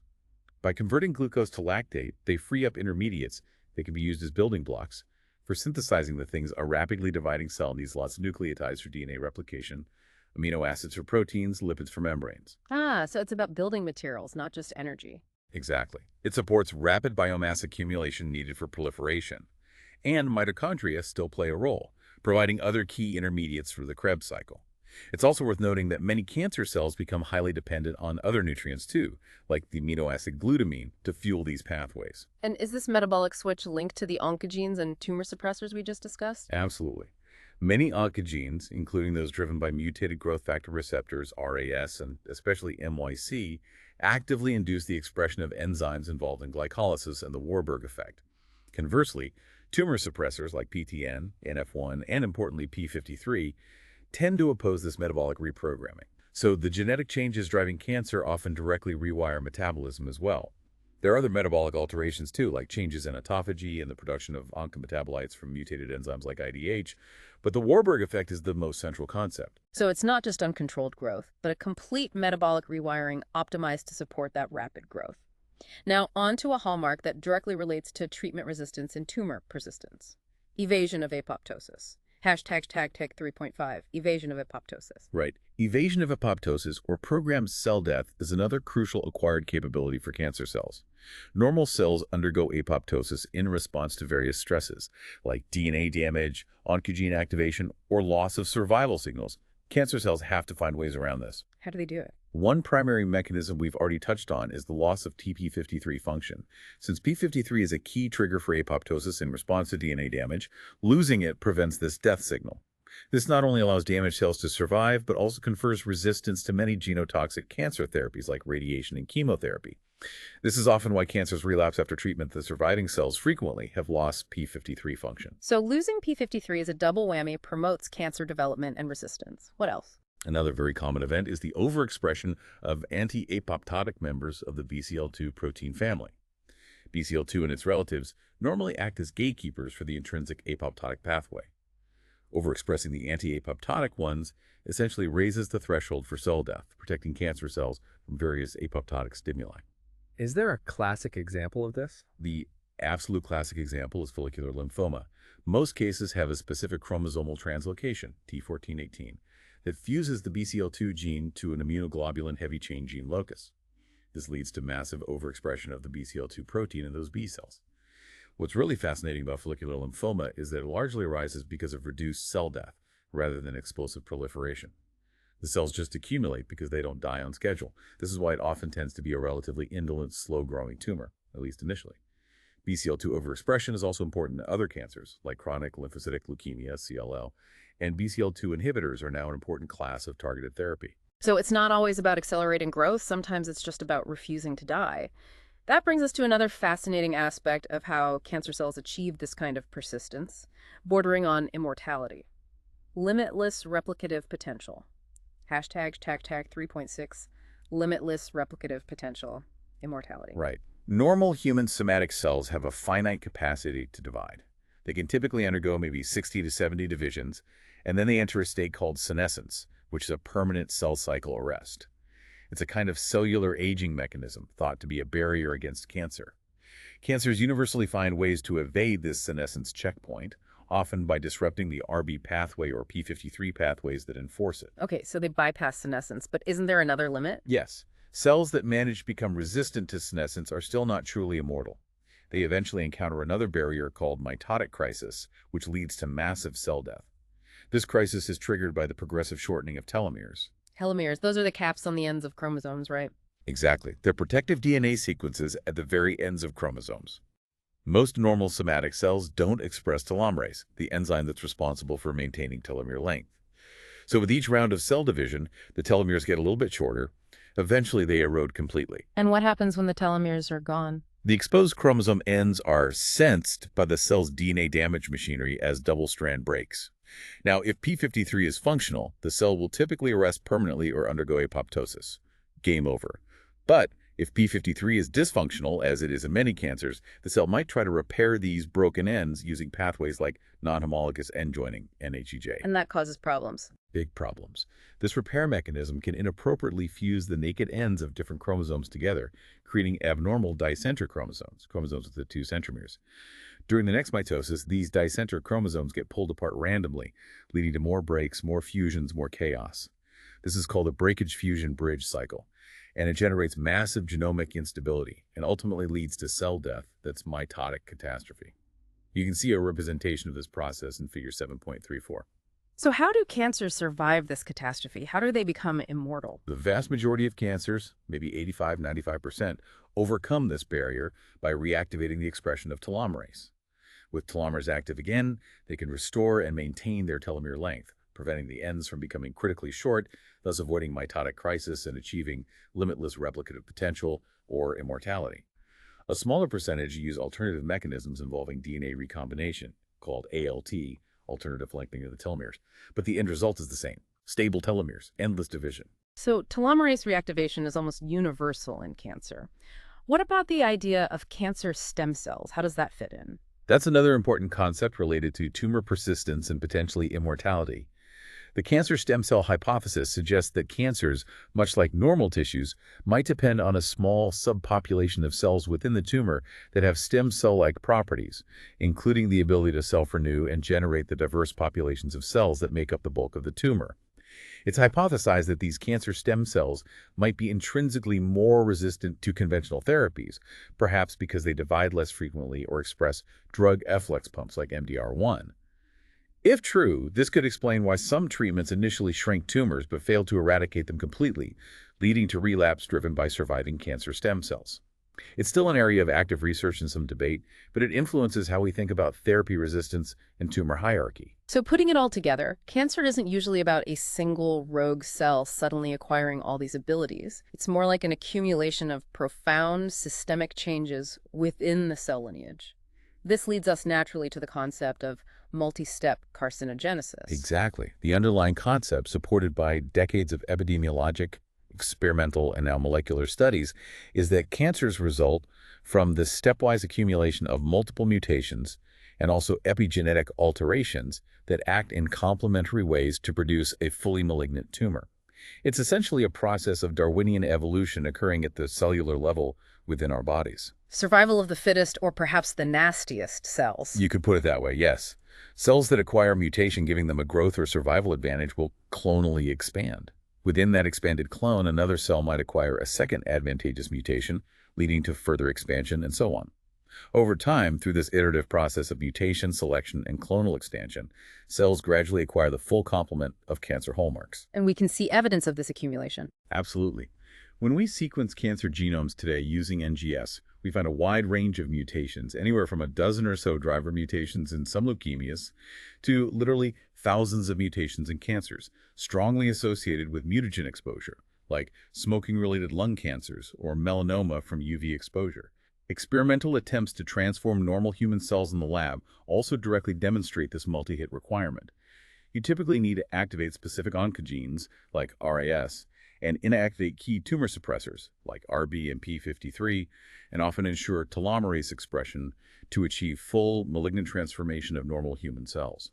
By converting glucose to lactate, they free up intermediates that can be used as building blocks for synthesizing the things a rapidly dividing cell needs: lots of nucleotides for DNA replication, amino acids for proteins, lipids for membranes. Ah, so it's about building materials, not just energy. Exactly. It supports rapid biomass accumulation needed for proliferation. And mitochondria still play a role, providing other key intermediates for the Krebs cycle. It's also worth noting that many cancer cells become highly dependent on other nutrients too, like the amino acid glutamine, to fuel these pathways. And is this metabolic switch linked to the oncogenes and tumor suppressors we just discussed? Absolutely. Many oncogenes, including those driven by mutated growth factor receptors, RAS, and especially MYC, actively induce the expression of enzymes involved in glycolysis and the Warburg effect. Conversely, tumor suppressors like PTN, NF1, and importantly P53 tend to oppose this metabolic reprogramming. So the genetic changes driving cancer often directly rewire metabolism as well. There are other metabolic alterations too, like changes in autophagy and the production of oncometabolites from mutated enzymes like IDH, but the Warburg effect is the most central concept. So it's not just uncontrolled growth, but a complete metabolic rewiring optimized to support that rapid growth. Now, on to a hallmark that directly relates to treatment resistance and tumor persistence: evasion of apoptosis. Hashtag tag 3.5, evasion of apoptosis. Right. Evasion of apoptosis, or programmed cell death, is another crucial acquired capability for cancer cells. Normal cells undergo apoptosis in response to various stresses, like DNA damage, oncogene activation, or loss of survival signals. Cancer cells have to find ways around this. How do they do it? One primary mechanism we've already touched on is the loss of TP53 function. Since P53 is a key trigger for apoptosis in response to DNA damage, losing it prevents this death signal. This not only allows damaged cells to survive, but also confers resistance to many genotoxic cancer therapies like radiation and chemotherapy. This is often why cancers relapse after treatment. The surviving cells frequently have lost P53 function. So losing P53 as a double whammy promotes cancer development and resistance. What else? Another very common event is the overexpression of anti-apoptotic members of the BCL2 protein family. BCL2 and its relatives normally act as gatekeepers for the intrinsic apoptotic pathway. Overexpressing the anti-apoptotic ones essentially raises the threshold for cell death, protecting cancer cells from various apoptotic stimuli. Is there a classic example of this? The absolute classic example is follicular lymphoma. Most cases have a specific chromosomal translocation, T1418, that fuses the BCL2 gene to an immunoglobulin heavy chain gene locus. This leads to massive overexpression of the BCL2 protein in those B cells. What's really fascinating about follicular lymphoma is that it largely arises because of reduced cell death rather than explosive proliferation. The cells just accumulate because they don't die on schedule. This is why it often tends to be a relatively indolent, slow-growing tumor, at least initially. BCL2 overexpression is also important in other cancers, like chronic lymphocytic leukemia, CLL, and BCL2 inhibitors are now an important class of targeted therapy. So it's not always about accelerating growth. Sometimes it's just about refusing to die. That brings us to another fascinating aspect of how cancer cells achieve this kind of persistence, bordering on immortality. Limitless replicative potential. Hashtag tag 3.6, limitless replicative potential, immortality. Right. Normal human somatic cells have a finite capacity to divide. They can typically undergo maybe 60 to 70 divisions, and then they enter a state called senescence, which is a permanent cell cycle arrest. It's a kind of cellular aging mechanism thought to be a barrier against cancer. Cancers universally find ways to evade this senescence checkpoint, often by disrupting the RB pathway or P53 pathways that enforce it. Okay, so they bypass senescence, but isn't there another limit? Yes, cells that manage to become resistant to senescence are still not truly immortal. They eventually encounter another barrier called mitotic crisis, which leads to massive cell death. This crisis is triggered by the progressive shortening of telomeres. Telomeres, those are the caps on the ends of chromosomes, right? Exactly. They're protective DNA sequences at the very ends of chromosomes. Most normal somatic cells don't express telomerase, the enzyme that's responsible for maintaining telomere length. So with each round of cell division, the telomeres get a little bit shorter. Eventually, they erode completely. And what happens when the telomeres are gone? The exposed chromosome ends are sensed by the cell's DNA damage machinery as double-strand breaks. Now, if P53 is functional, the cell will typically arrest permanently or undergo apoptosis. Game over. But If p53 is dysfunctional, as it is in many cancers, the cell might try to repair these broken ends using pathways like non-homologous end joining, NHEJ. And that causes problems. Big problems. This repair mechanism can inappropriately fuse the naked ends of different chromosomes together, creating abnormal dicenter chromosomes, chromosomes with the two centromeres. During the next mitosis, these dicenter chromosomes get pulled apart randomly, leading to more breaks, more fusions, more chaos. This is called a breakage-fusion-bridge cycle, and it generates massive genomic instability and ultimately leads to cell death that's mitotic catastrophe. You can see a representation of this process in Figure 7.34. So how do cancers survive this catastrophe? How do they become immortal? The vast majority of cancers, maybe 85–95%, overcome this barrier by reactivating the expression of telomerase. With telomeres active again, they can restore and maintain their telomere length, preventing the ends from becoming critically short, thus avoiding mitotic crisis and achieving limitless replicative potential or immortality. A smaller percentage use alternative mechanisms involving DNA recombination, called ALT, alternative lengthening of the telomeres, but the end result is the same: stable telomeres, endless division. So telomerase reactivation is almost universal in cancer. What about the idea of cancer stem cells? How does that fit in? That's another important concept related to tumor persistence and potentially immortality. The cancer stem cell hypothesis suggests that cancers, much like normal tissues, might depend on a small subpopulation of cells within the tumor that have stem cell-like properties, including the ability to self-renew and generate the diverse populations of cells that make up the bulk of the tumor. It's hypothesized that these cancer stem cells might be intrinsically more resistant to conventional therapies, perhaps because they divide less frequently or express drug efflux pumps like MDR1. If true, this could explain why some treatments initially shrink tumors but fail to eradicate them completely, leading to relapse driven by surviving cancer stem cells. It's still an area of active research and some debate, but it influences how we think about therapy resistance and tumor hierarchy. So putting it all together, cancer isn't usually about a single rogue cell suddenly acquiring all these abilities. It's more like an accumulation of profound systemic changes within the cell lineage. This leads us naturally to the concept of multi-step carcinogenesis. Exactly. The underlying concept, supported by decades of epidemiologic, experimental, and now molecular studies, is that cancers result from the stepwise accumulation of multiple mutations and also epigenetic alterations that act in complementary ways to produce a fully malignant tumor. It's essentially a process of Darwinian evolution occurring at the cellular level within our bodies. Survival of the fittest, or perhaps the nastiest cells. You could put it that way, yes. Cells that acquire mutation giving them a growth or survival advantage will clonally expand. Within that expanded clone, another cell might acquire a second advantageous mutation, leading to further expansion, and so on. Over time, through this iterative process of mutation, selection, and clonal expansion, cells gradually acquire the full complement of cancer hallmarks. And we can see evidence of this accumulation. Absolutely. When we sequence cancer genomes today using NGS, we find a wide range of mutations, anywhere from a dozen or so driver mutations in some leukemias to literally thousands of mutations in cancers, strongly associated with mutagen exposure, like smoking-related lung cancers or melanoma from UV exposure. Experimental attempts to transform normal human cells in the lab also directly demonstrate this multi-hit requirement. You typically need to activate specific oncogenes, like RAS, and inactivate key tumor suppressors, like RB and p53, and often ensure telomerase expression to achieve full malignant transformation of normal human cells.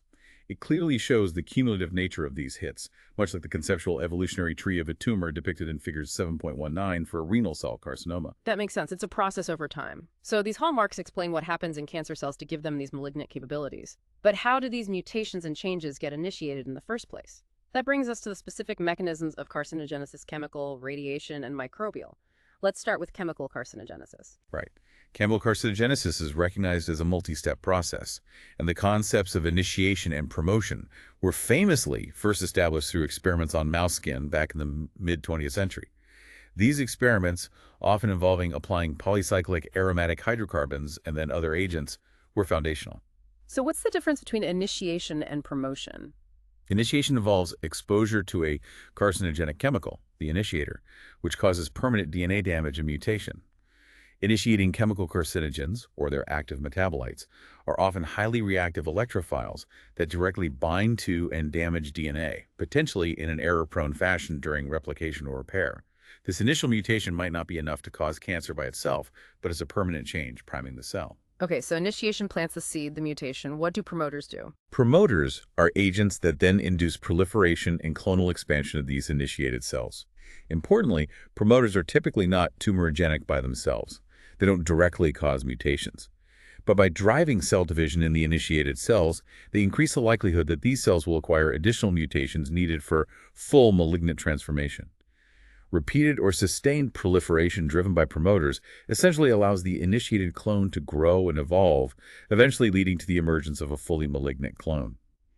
It clearly shows the cumulative nature of these hits, much like the conceptual evolutionary tree of a tumor depicted in Figures 7.19 for a renal cell carcinoma. That makes sense. It's a process over time. So these hallmarks explain what happens in cancer cells to give them these malignant capabilities. But how do these mutations and changes get initiated in the first place? That brings us to the specific mechanisms of carcinogenesis: chemical, radiation, and microbial. Let's start with chemical carcinogenesis. Right. Chemical carcinogenesis is recognized as a multi-step process, and the concepts of initiation and promotion were famously first established through experiments on mouse skin back in the mid-20th century. These experiments, often involving applying polycyclic aromatic hydrocarbons and then other agents, were foundational. So what's the difference between initiation and promotion? Initiation involves exposure to a carcinogenic chemical, the initiator, which causes permanent DNA damage and mutation. Initiating chemical carcinogens, or their active metabolites, are often highly reactive electrophiles that directly bind to and damage DNA, potentially in an error-prone fashion during replication or repair. This initial mutation might not be enough to cause cancer by itself, but it's a permanent change, priming the cell. Okay, so initiation plants the seed, the mutation. What do promoters do? Promoters are agents that then induce proliferation and clonal expansion of these initiated cells. Importantly, promoters are typically not tumorigenic by themselves. They don't directly cause mutations. But by driving cell division in the initiated cells, they increase the likelihood that these cells will acquire additional mutations needed for full malignant transformation. Repeated or sustained proliferation driven by promoters essentially allows the initiated clone to grow and evolve, eventually leading to the emergence of a fully malignant clone.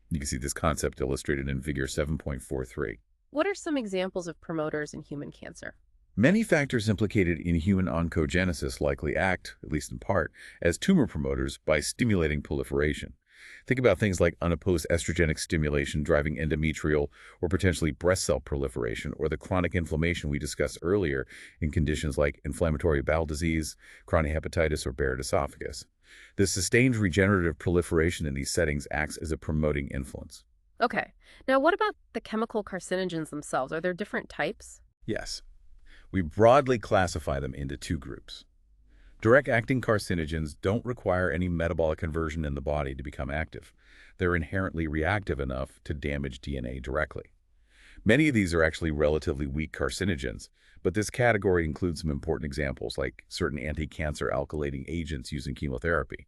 You can see this concept illustrated in Figure 7.43. What are some examples of promoters in human cancer? Many factors implicated in human oncogenesis likely act, at least in part, as tumor promoters by stimulating proliferation. Think about things like unopposed estrogenic stimulation driving endometrial or potentially breast cell proliferation, or the chronic inflammation we discussed earlier in conditions like inflammatory bowel disease, chronic hepatitis, or Barrett's esophagus. The sustained regenerative proliferation in these settings acts as a promoting influence. Okay, now what about the chemical carcinogens themselves? Are there different types? Yes, we broadly classify them into two groups. Direct-acting carcinogens don't require any metabolic conversion in the body to become active. They're inherently reactive enough to damage DNA directly. Many of these are actually relatively weak carcinogens, but this category includes some important examples like certain anti-cancer alkylating agents used in chemotherapy.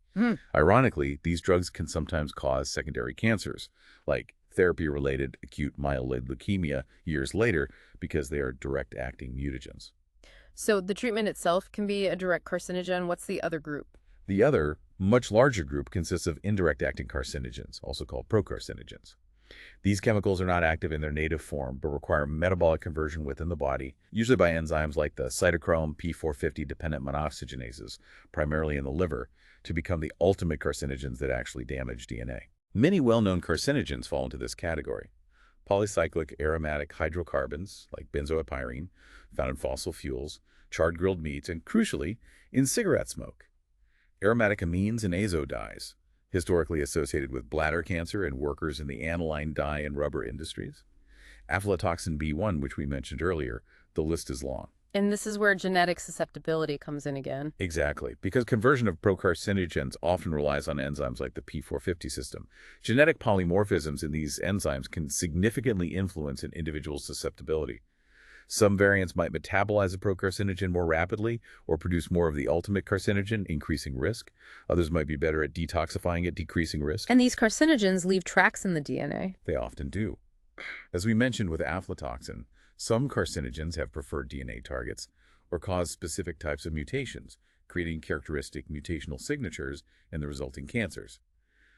Ironically, these drugs can sometimes cause secondary cancers, like therapy-related acute myeloid leukemia years later, because they are direct-acting mutagens. So the treatment itself can be a direct carcinogen. What's the other group? The other, much larger group consists of indirect-acting carcinogens, also called procarcinogens. These chemicals are not active in their native form, but require metabolic conversion within the body, usually by enzymes like the cytochrome P450-dependent monoxygenases, primarily in the liver, to become the ultimate carcinogens that actually damage DNA. Many well-known carcinogens fall into this category. Polycyclic aromatic hydrocarbons, like benzoylpyrene, found in fossil fuels, charred grilled meats, and crucially, in cigarette smoke. Aromatic amines and azo dyes, historically associated with bladder cancer and workers in the aniline dye and rubber industries. Aflatoxin B1, which we mentioned earlier, the list is long. And this is where genetic susceptibility comes in again. Exactly, because conversion of procarcinogens often relies on enzymes like the P450 system. Genetic polymorphisms in these enzymes can significantly influence an individual's susceptibility. Some variants might metabolize a procarcinogen more rapidly or produce more of the ultimate carcinogen, increasing risk. Others might be better at detoxifying it, decreasing risk. And these carcinogens leave tracks in the DNA. They often do. As we mentioned with aflatoxin, some carcinogens have preferred DNA targets or cause specific types of mutations, creating characteristic mutational signatures and the resulting cancers.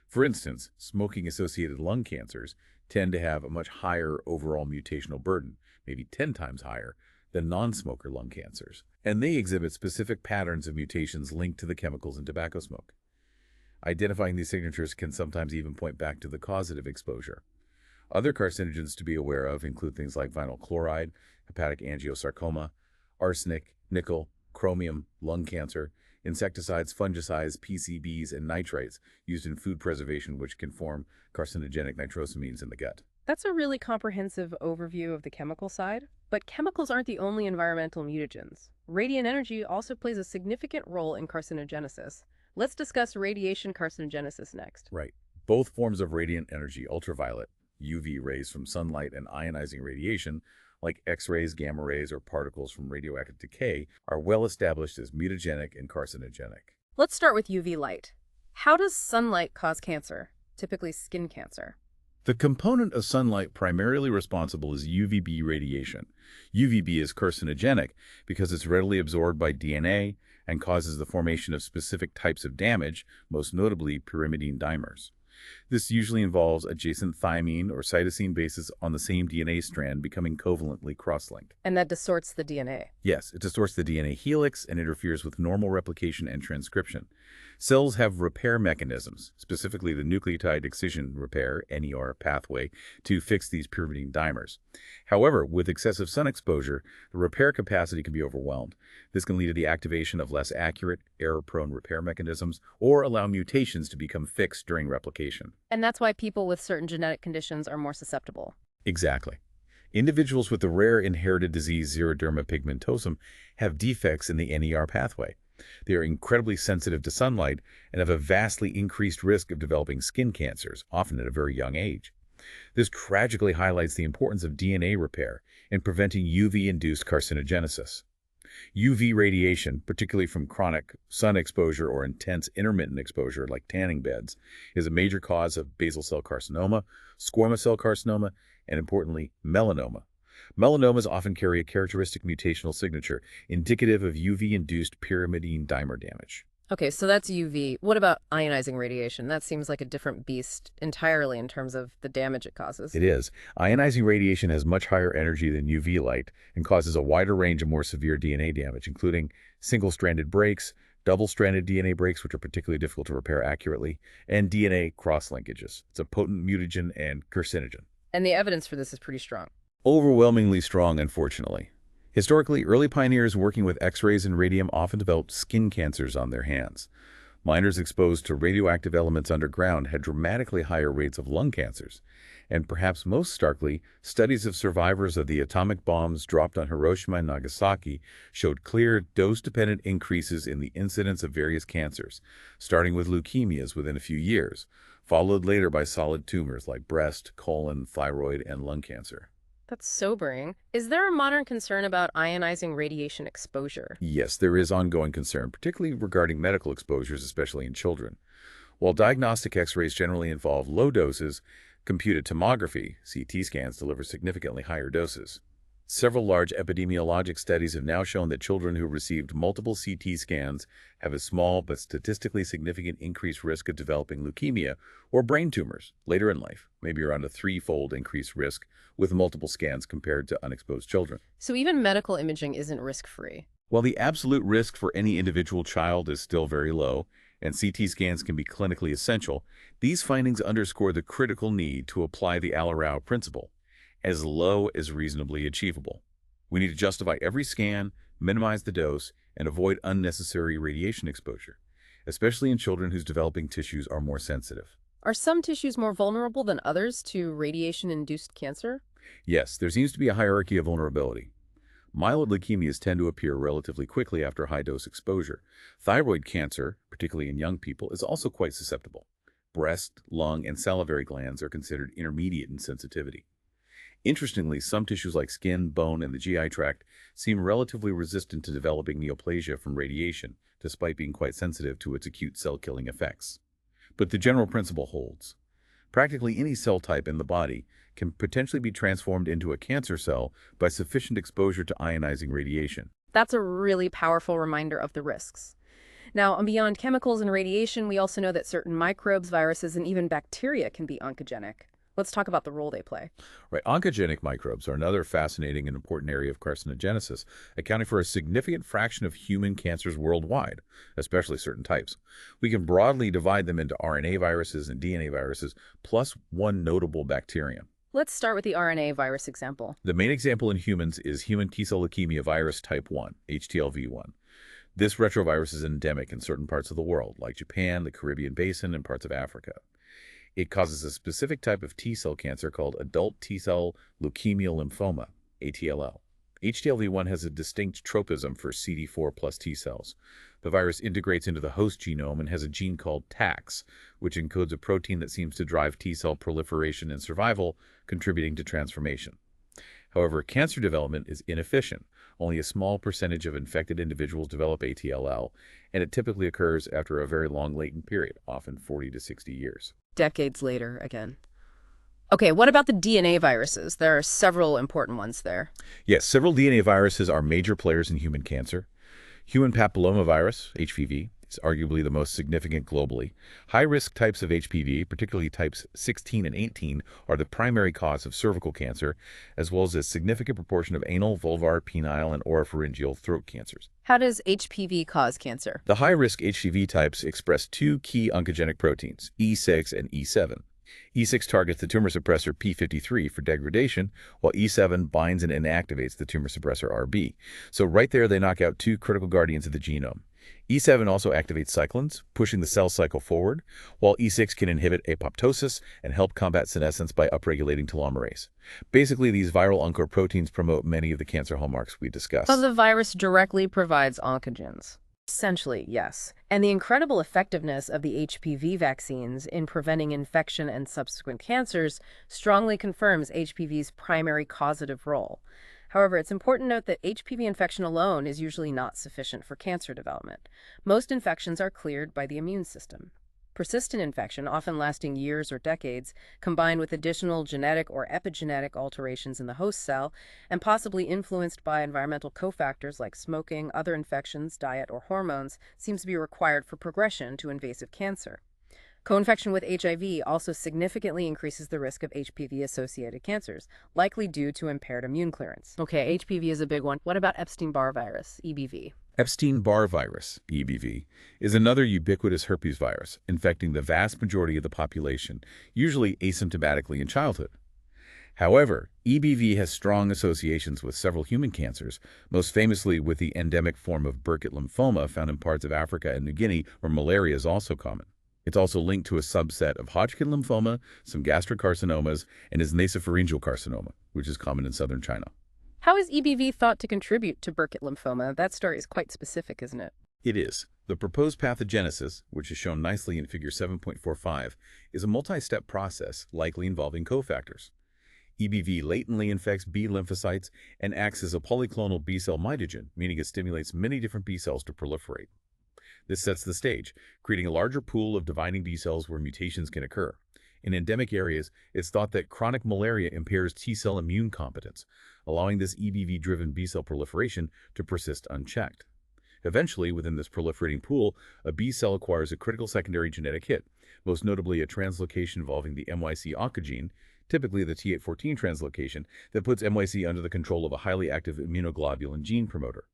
For instance, smoking-associated lung cancers tend to have a much higher overall mutational burden, maybe 10 times higher, than non-smoker lung cancers, and they exhibit specific patterns of mutations linked to the chemicals in tobacco smoke. Identifying these signatures can sometimes even point back to the causative exposure. Other carcinogens to be aware of include things like vinyl chloride, hepatic angiosarcoma, arsenic, nickel, chromium, lung cancer, insecticides, fungicides, PCBs, and nitrates used in food preservation, which can form carcinogenic nitrosamines in the gut. That's a really comprehensive overview of the chemical side. But chemicals aren't the only environmental mutagens. Radiant energy also plays a significant role in carcinogenesis. Let's discuss radiation carcinogenesis next. Right. Both forms of radiant energy, ultraviolet, UV rays from sunlight, and ionizing radiation, like X-rays, gamma rays, or particles from radioactive decay, are well established as mutagenic and carcinogenic. Let's start with UV light. How does sunlight cause cancer, typically skin cancer? The component of sunlight primarily responsible is UVB radiation. UVB is carcinogenic because it's readily absorbed by DNA and causes the formation of specific types of damage, most notably pyrimidine dimers. This usually involves adjacent thymine or cytosine bases on the same DNA strand becoming covalently cross-linked. And that distorts the DNA. Yes, it distorts the DNA helix and interferes with normal replication and transcription. Cells have repair mechanisms, specifically the nucleotide excision repair (NER) pathway, to fix these pyrimidine dimers. However, with excessive sun exposure, the repair capacity can be overwhelmed. This can lead to the activation of less accurate, error-prone repair mechanisms or allow mutations to become fixed during replication. And that's why people with certain genetic conditions are more susceptible. Exactly. Individuals with the rare inherited disease xeroderma pigmentosum have defects in the NER pathway. They are incredibly sensitive to sunlight and have a vastly increased risk of developing skin cancers, often at a very young age. This tragically highlights the importance of DNA repair in preventing UV-induced carcinogenesis. UV radiation, particularly from chronic sun exposure or intense intermittent exposure like tanning beds, is a major cause of basal cell carcinoma, squamous cell carcinoma, and importantly, melanoma. Melanomas often carry a characteristic mutational signature indicative of UV-induced pyrimidine dimer damage. Okay, so that's UV. What about ionizing radiation? That seems like a different beast entirely in terms of the damage it causes. It is. Ionizing radiation has much higher energy than UV light and causes a wider range of more severe DNA damage, including single-stranded breaks, double-stranded DNA breaks, which are particularly difficult to repair accurately, and DNA cross-linkages. It's a potent mutagen and carcinogen. And the evidence for this is pretty strong. Overwhelmingly strong, unfortunately. Historically, early pioneers working with X-rays and radium often developed skin cancers on their hands. Miners exposed to radioactive elements underground had dramatically higher rates of lung cancers. And perhaps most starkly, studies of survivors of the atomic bombs dropped on Hiroshima and Nagasaki showed clear dose-dependent increases in the incidence of various cancers, starting with leukemias within a few years, followed later by solid tumors like breast, colon, thyroid, and lung cancer. That's sobering. Is there a modern concern about ionizing radiation exposure? Yes, there is ongoing concern, particularly regarding medical exposures, especially in children. While diagnostic X-rays generally involve low doses, computed tomography, CT scans, deliver significantly higher doses. Several large epidemiologic studies have now shown that children who received multiple CT scans have a small but statistically significant increased risk of developing leukemia or brain tumors later in life, maybe around a 3-fold increased risk with multiple scans compared to unexposed children. So even medical imaging isn't risk-free. While the absolute risk for any individual child is still very low, and CT scans can be clinically essential, these findings underscore the critical need to apply the Al-Rao principle, as low as reasonably achievable. We need to justify every scan, minimize the dose, and avoid unnecessary radiation exposure, especially in children whose developing tissues are more sensitive. Are some tissues more vulnerable than others to radiation-induced cancer? Yes, there seems to be a hierarchy of vulnerability. Myeloid leukemias tend to appear relatively quickly after high-dose exposure. Thyroid cancer, particularly in young people, is also quite susceptible. Breast, lung, and salivary glands are considered intermediate in sensitivity. Interestingly, some tissues like skin, bone, and the GI tract seem relatively resistant to developing neoplasia from radiation, despite being quite sensitive to its acute cell-killing effects. But the general principle holds. Practically any cell type in the body can potentially be transformed into a cancer cell by sufficient exposure to ionizing radiation. That's a really powerful reminder of the risks. Now, beyond chemicals and radiation, we also know that certain microbes, viruses, and even bacteria can be oncogenic. Let's talk about the role they play. Right, oncogenic microbes are another fascinating and important area of carcinogenesis, accounting for a significant fraction of human cancers worldwide, especially certain types. We can broadly divide them into RNA viruses and DNA viruses, plus one notable bacterium. Let's start with the RNA virus example. The main example in humans is human T-cell leukemia virus type 1, HTLV1. This retrovirus is endemic in certain parts of the world, like Japan, the Caribbean Basin, and parts of Africa. It causes a specific type of T-cell cancer called adult T-cell leukemia lymphoma, ATLL. HTLV1 has a distinct tropism for CD4 plus T cells. The virus integrates into the host genome and has a gene called TAX, which encodes a protein that seems to drive T-cell proliferation and survival, contributing to transformation. However, cancer development is inefficient. Only a small percentage of infected individuals develop ATLL, and it typically occurs after a very long latent period, often 40 to 60 years. Decades later, again. Okay, what about the DNA viruses? There are several important ones there. Yes, several DNA viruses are major players in human cancer. Human papillomavirus, HPV, is arguably the most significant globally. High-risk types of HPV, particularly types 16 and 18, are the primary cause of cervical cancer, as well as a significant proportion of anal, vulvar, penile, and oropharyngeal throat cancers. How does HPV cause cancer? The high-risk HPV types express two key oncogenic proteins, E6 and E7. E6 targets the tumor suppressor p53 for degradation, while E7 binds and inactivates the tumor suppressor RB. So right there, they knock out two critical guardians of the genome. E7 also activates cyclins, pushing the cell cycle forward, while E6 can inhibit apoptosis and help combat senescence by upregulating telomerase. Basically, these viral oncoproteins promote many of the cancer hallmarks we discussed. So the virus directly provides oncogens. Essentially, yes. And the incredible effectiveness of the HPV vaccines in preventing infection and subsequent cancers strongly confirms HPV's primary causative role. However, it's important to note that HPV infection alone is usually not sufficient for cancer development. Most infections are cleared by the immune system. Persistent infection, often lasting years or decades, combined with additional genetic or epigenetic alterations in the host cell, and possibly influenced by environmental cofactors like smoking, other infections, diet, or hormones, seems to be required for progression to invasive cancer. Co-infection with HIV also significantly increases the risk of HPV-associated cancers, likely due to impaired immune clearance. Okay, HPV is a big one. What about Epstein-Barr virus, EBV? Epstein-Barr virus, EBV, is another ubiquitous herpes virus infecting the vast majority of the population, usually asymptomatically in childhood. However, EBV has strong associations with several human cancers, most famously with the endemic form of Burkitt lymphoma found in parts of Africa and New Guinea, where malaria is also common. It's also linked to a subset of Hodgkin lymphoma, some gastric carcinomas, and is nasopharyngeal carcinoma, which is common in southern China. How is EBV thought to contribute to Burkitt lymphoma? That story is quite specific, isn't it? It is. The proposed pathogenesis, which is shown nicely in Figure 7.45, is a multi-step process likely involving cofactors. EBV latently infects B lymphocytes and acts as a polyclonal B-cell mitogen, meaning it stimulates many different B cells to proliferate. This sets the stage, creating a larger pool of dividing B cells where mutations can occur. In endemic areas, it's thought that chronic malaria impairs T-cell immune competence, allowing this EBV-driven B-cell proliferation to persist unchecked. Eventually, within this proliferating pool, a B cell acquires a critical secondary genetic hit, most notably a translocation involving the MYC oncogene, typically the T814 translocation, that puts MYC under the control of a highly active immunoglobulin gene promoter.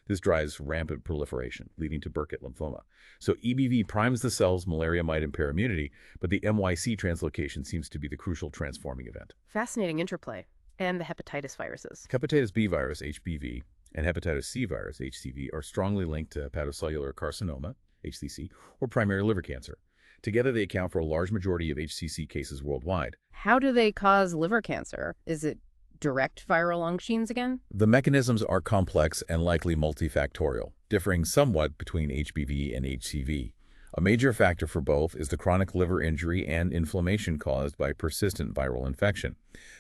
This drives rampant proliferation, leading to Burkitt lymphoma. So EBV primes the cells malaria might impair immunity, but the MYC translocation seems to be the crucial transforming event. Fascinating interplay. And the hepatitis viruses. Hepatitis B virus, HBV, and hepatitis C virus, HCV, are strongly linked to hepatocellular carcinoma, HCC, or primary liver cancer. Together, they account for a large majority of HCC cases worldwide. How do they cause liver cancer? Is it direct viral oncogenes again? The mechanisms are complex and likely multifactorial, differing somewhat between HBV and HCV. A major factor for both is the chronic liver injury and inflammation caused by persistent viral infection.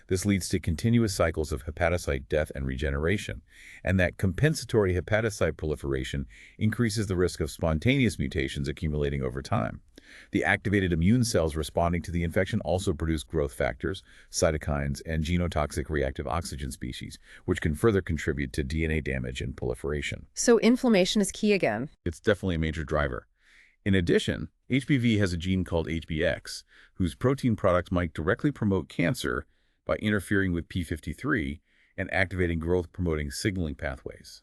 This leads to continuous cycles of hepatocyte death and regeneration, and that compensatory hepatocyte proliferation increases the risk of spontaneous mutations accumulating over time. The activated immune cells responding to the infection also produce growth factors, cytokines, and genotoxic reactive oxygen species, which can further contribute to DNA damage and proliferation. So inflammation is key again. It's definitely a major driver. In addition, HPV has a gene called HBX, whose protein products might directly promote cancer by interfering with p53 and activating growth-promoting signaling pathways.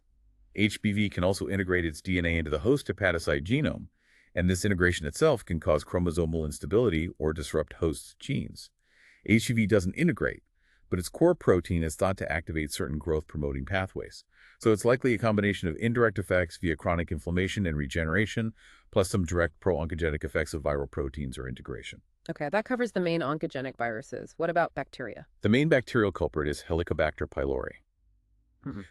HPV can also integrate its DNA into the host hepatocyte genome, and this integration itself can cause chromosomal instability or disrupt host genes. HPV doesn't integrate, but its core protein is thought to activate certain growth-promoting pathways. So it's likely a combination of indirect effects via chronic inflammation and regeneration, plus some direct pro-oncogenic effects of viral proteins or integration. Okay, that covers the main oncogenic viruses. What about bacteria? The main bacterial culprit is Helicobacter pylori.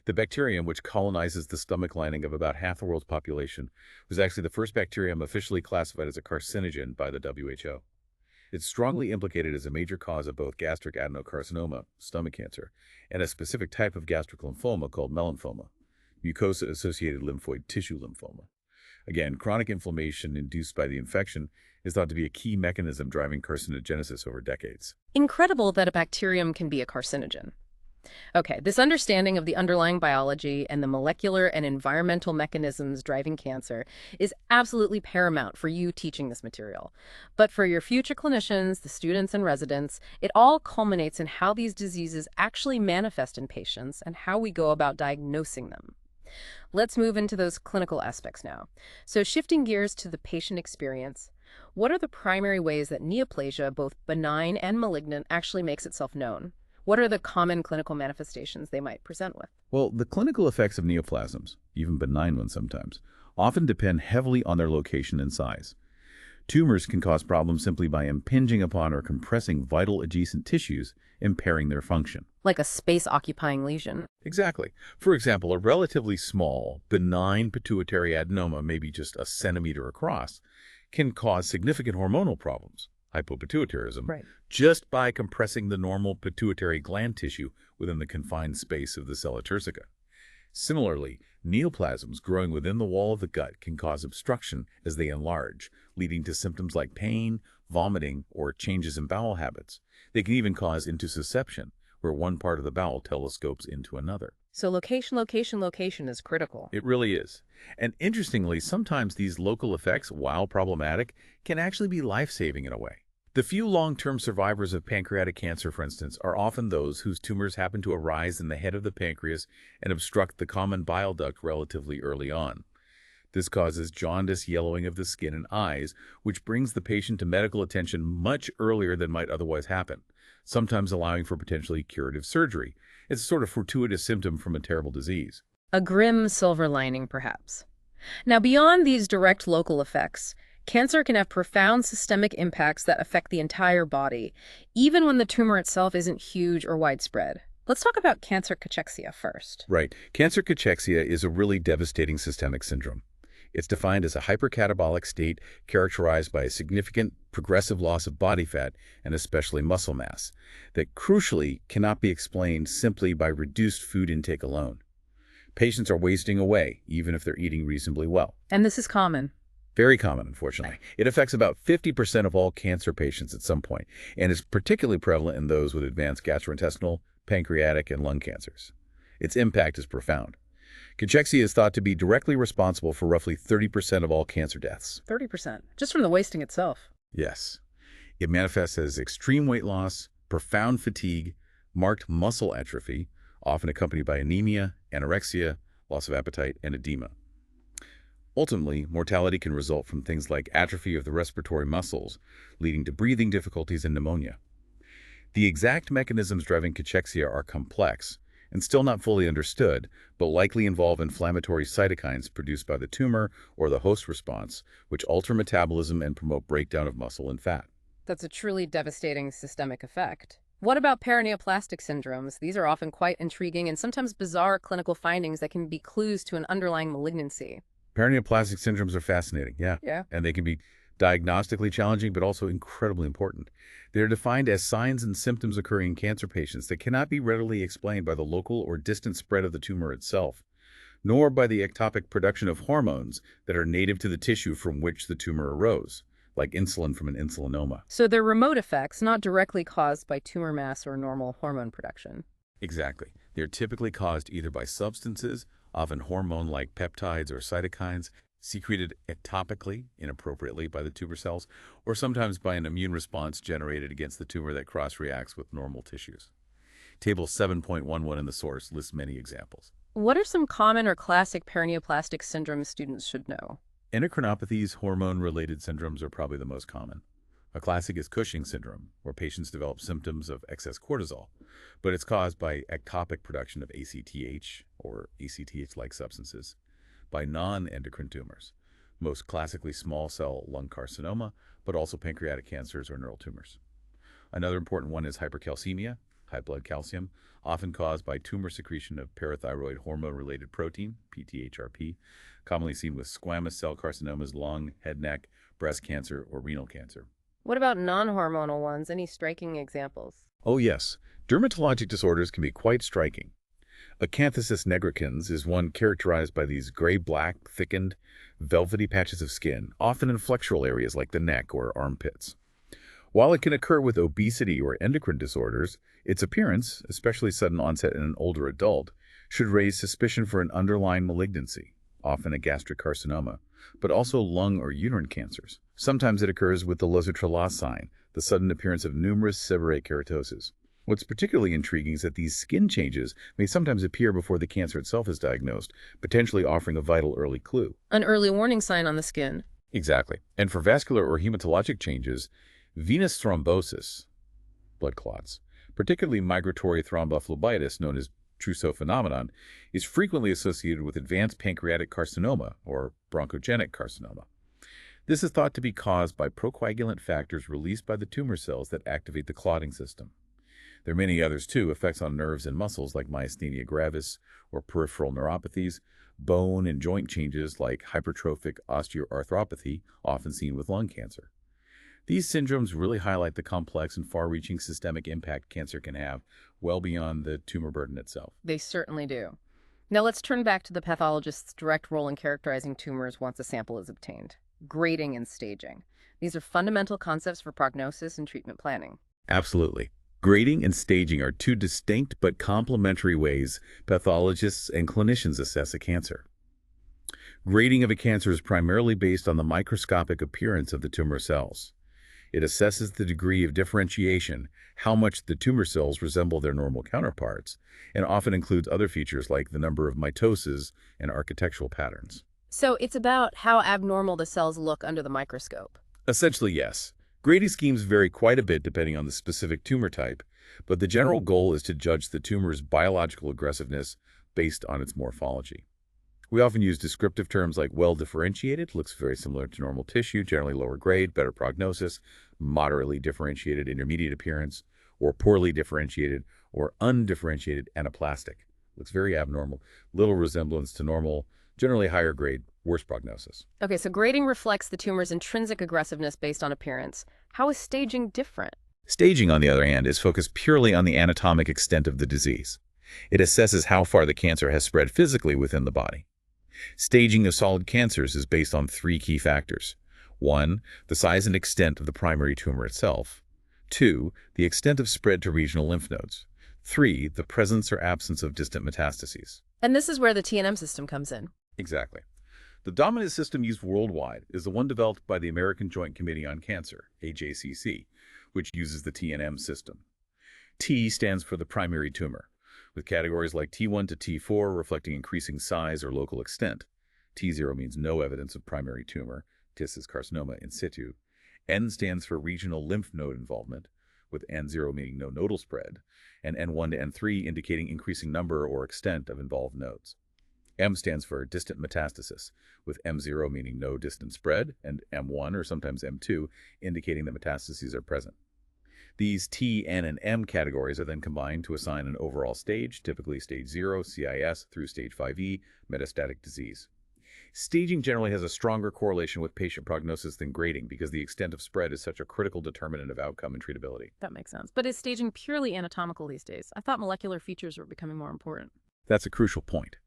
The bacterium, which colonizes the stomach lining of about half the world's population, was actually the first bacterium officially classified as a carcinogen by the WHO. It's strongly implicated as a major cause of both gastric adenocarcinoma, stomach cancer, and a specific type of gastric lymphoma called melanoma, mucosa-associated lymphoid tissue lymphoma. Again, chronic inflammation induced by the infection is thought to be a key mechanism driving carcinogenesis over decades. Incredible that a bacterium can be a carcinogen. Okay, this understanding of the underlying biology and the molecular and environmental mechanisms driving cancer is absolutely paramount for you teaching this material. But for your future clinicians, the students and residents, it all culminates in how these diseases actually manifest in patients and how we go about diagnosing them. Let's move into those clinical aspects now. So shifting gears to the patient experience, what are the primary ways that neoplasia, both benign and malignant, actually makes itself known? What are the common clinical manifestations they might present with? Well, the clinical effects of neoplasms, even benign ones sometimes, often depend heavily on their location and size. Tumors can cause problems simply by impinging upon or compressing vital adjacent tissues, impairing their function. Like a space-occupying lesion. Exactly. For example, a relatively small, benign pituitary adenoma, maybe just a centimeter across, can cause significant hormonal problems, hypopituitarism, Right. just by compressing the normal pituitary gland tissue within the confined space of the sella turcica. Similarly, neoplasms growing within the wall of the gut can cause obstruction as they enlarge, leading to symptoms like pain, vomiting, or changes in bowel habits. They can even cause intussusception, where one part of the bowel telescopes into another. So location, location, location is critical. It really is. And interestingly, sometimes these local effects, while problematic, can actually be life-saving in a way. The few long-term survivors of pancreatic cancer, for instance, are often those whose tumors happen to arise in the head of the pancreas and obstruct the common bile duct relatively early on. This causes jaundice, yellowing of the skin and eyes, which brings the patient to medical attention much earlier than might otherwise happen, sometimes allowing for potentially curative surgery. It's a sort of fortuitous symptom from a terrible disease. A grim silver lining, perhaps. Now, beyond these direct local effects, cancer can have profound systemic impacts that affect the entire body, even when the tumor itself isn't huge or widespread. Let's talk about cancer cachexia first. Right. Cancer cachexia is a really devastating systemic syndrome. It's defined as a hypercatabolic state characterized by a significant progressive loss of body fat and especially muscle mass that crucially cannot be explained simply by reduced food intake alone. Patients are wasting away, even if they're eating reasonably well. And this is common. Very common, unfortunately. It affects about 50% of all cancer patients at some point, and is particularly prevalent in those with advanced gastrointestinal, pancreatic, and lung cancers. Its impact is profound. Cachexia is thought to be directly responsible for roughly 30% of all cancer deaths. 30%, just from the wasting itself. Yes. It manifests as extreme weight loss, profound fatigue, marked muscle atrophy, often accompanied by anemia, anorexia, loss of appetite, and edema. Ultimately, mortality can result from things like atrophy of the respiratory muscles, leading to breathing difficulties and pneumonia. The exact mechanisms driving cachexia are complex and still not fully understood, but likely involve inflammatory cytokines produced by the tumor or the host response, which alter metabolism and promote breakdown of muscle and fat. That's a truly devastating systemic effect. What about paraneoplastic syndromes? These are often quite intriguing and sometimes bizarre clinical findings that can be clues to an underlying malignancy. Paraneoplastic syndromes are fascinating, yeah. Yeah. And they can be diagnostically challenging, but also incredibly important. They're defined as signs and symptoms occurring in cancer patients that cannot be readily explained by the local or distant spread of the tumor itself, nor by the ectopic production of hormones that are native to the tissue from which the tumor arose, like insulin from an insulinoma. So they're remote effects, not directly caused by tumor mass or normal hormone production. Exactly. They're typically caused either by substances, often hormone-like peptides or cytokines, secreted ectopically, inappropriately, by the tumor cells, or sometimes by an immune response generated against the tumor that cross-reacts with normal tissues. Table 7.11 in the source lists many examples. What are some common or classic paraneoplastic syndromes students should know? Endocrinopathies, hormone-related syndromes are probably the most common. A classic is Cushing syndrome, where patients develop symptoms of excess cortisol, but it's caused by ectopic production of ACTH, or ACTH-like substances, by non-endocrine tumors, most classically small cell lung carcinoma, but also pancreatic cancers or neural tumors. Another important one is hypercalcemia, high blood calcium, often caused by tumor secretion of parathyroid hormone-related protein, PTHrP, commonly seen with squamous cell carcinomas, lung, head, neck, breast cancer, or renal cancer. What about non-hormonal ones? Any striking examples? Oh yes, dermatologic disorders can be quite striking. Acanthosis nigricans is one characterized by these gray-black, thickened, velvety patches of skin, often in flexural areas like the neck or armpits. While it can occur with obesity or endocrine disorders, its appearance, especially sudden onset in an older adult, should raise suspicion for an underlying malignancy, often a gastric carcinoma, but also lung or uterine cancers. Sometimes it occurs with the Losartrellas sign, the sudden appearance of numerous seborrheic keratoses. What's particularly intriguing is that these skin changes may sometimes appear before the cancer itself is diagnosed, potentially offering a vital early clue. An early warning sign on the skin. Exactly. And for vascular or hematologic changes, venous thrombosis, blood clots, particularly migratory thrombophlebitis known as Trousseau phenomenon, is frequently associated with advanced pancreatic carcinoma or bronchogenic carcinoma. This is thought to be caused by procoagulant factors released by the tumor cells that activate the clotting system. There are many others too, effects on nerves and muscles like myasthenia gravis or peripheral neuropathies, bone and joint changes like hypertrophic osteoarthropathy, often seen with lung cancer. These syndromes really highlight the complex and far-reaching systemic impact cancer can have, well beyond the tumor burden itself. They certainly do. Now let's turn back to the pathologist's direct role in characterizing tumors once a sample is obtained. Grading and staging. These are fundamental concepts for prognosis and treatment planning. Absolutely. Grading and staging are two distinct but complementary ways pathologists and clinicians assess a cancer. Grading of a cancer is primarily based on the microscopic appearance of the tumor cells. It assesses the degree of differentiation, how much the tumor cells resemble their normal counterparts, and often includes other features like the number of mitoses and architectural patterns. So it's about how abnormal the cells look under the microscope. Essentially, yes. Grading schemes vary quite a bit depending on the specific tumor type, but the general goal is to judge the tumor's biological aggressiveness based on its morphology. We often use descriptive terms like well-differentiated, looks very similar to normal tissue, generally lower grade, better prognosis, moderately differentiated, intermediate appearance, or poorly differentiated or undifferentiated anaplastic, looks very abnormal, little resemblance to normal, generally higher grade, worse prognosis. Okay, so grading reflects the tumor's intrinsic aggressiveness based on appearance. How is staging different? Staging, on the other hand, is focused purely on the anatomic extent of the disease. It assesses how far the cancer has spread physically within the body. Staging of solid cancers is based on three key factors. 1, the size and extent of the primary tumor itself. 2, the extent of spread to regional lymph nodes. 3, the presence or absence of distant metastases. And this is where the TNM system comes in. Exactly. The dominant system used worldwide is the one developed by the American Joint Committee on Cancer, AJCC, which uses the TNM system. T stands for the primary tumor, with categories like T1 to T4 reflecting increasing size or local extent. T0 means no evidence of primary tumor, TIS is carcinoma in situ. N stands for regional lymph node involvement, with N0 meaning no nodal spread, and N1 to N3 indicating increasing number or extent of involved nodes. M stands for distant metastasis, with M0 meaning no distant spread, and M1, or sometimes M2, indicating that metastases are present. These T, N, and M categories are then combined to assign an overall stage, typically stage 0, CIS, through stage 5E, metastatic disease. Staging generally has a stronger correlation with patient prognosis than grading because the extent of spread is such a critical determinant of outcome and treatability. That makes sense. But is staging purely anatomical these days? I thought molecular features were becoming more important. That's a crucial point.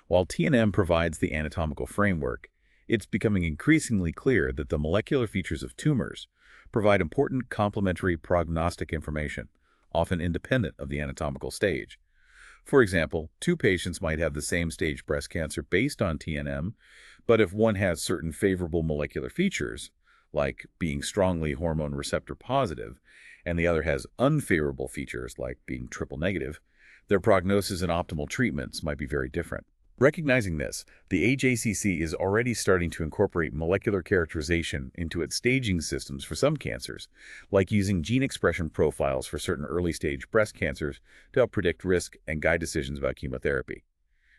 While TNM provides the anatomical framework, it's becoming increasingly clear that the molecular features of tumors provide important complementary prognostic information, often independent of the anatomical stage. For example, two patients might have the same stage breast cancer based on TNM, but if one has certain favorable molecular features, like being strongly hormone receptor positive, and the other has unfavorable features, like being triple negative, their prognosis and optimal treatments might be very different. Recognizing this, the AJCC is already starting to incorporate molecular characterization into its staging systems for some cancers, like using gene expression profiles for certain early-stage breast cancers to help predict risk and guide decisions about chemotherapy.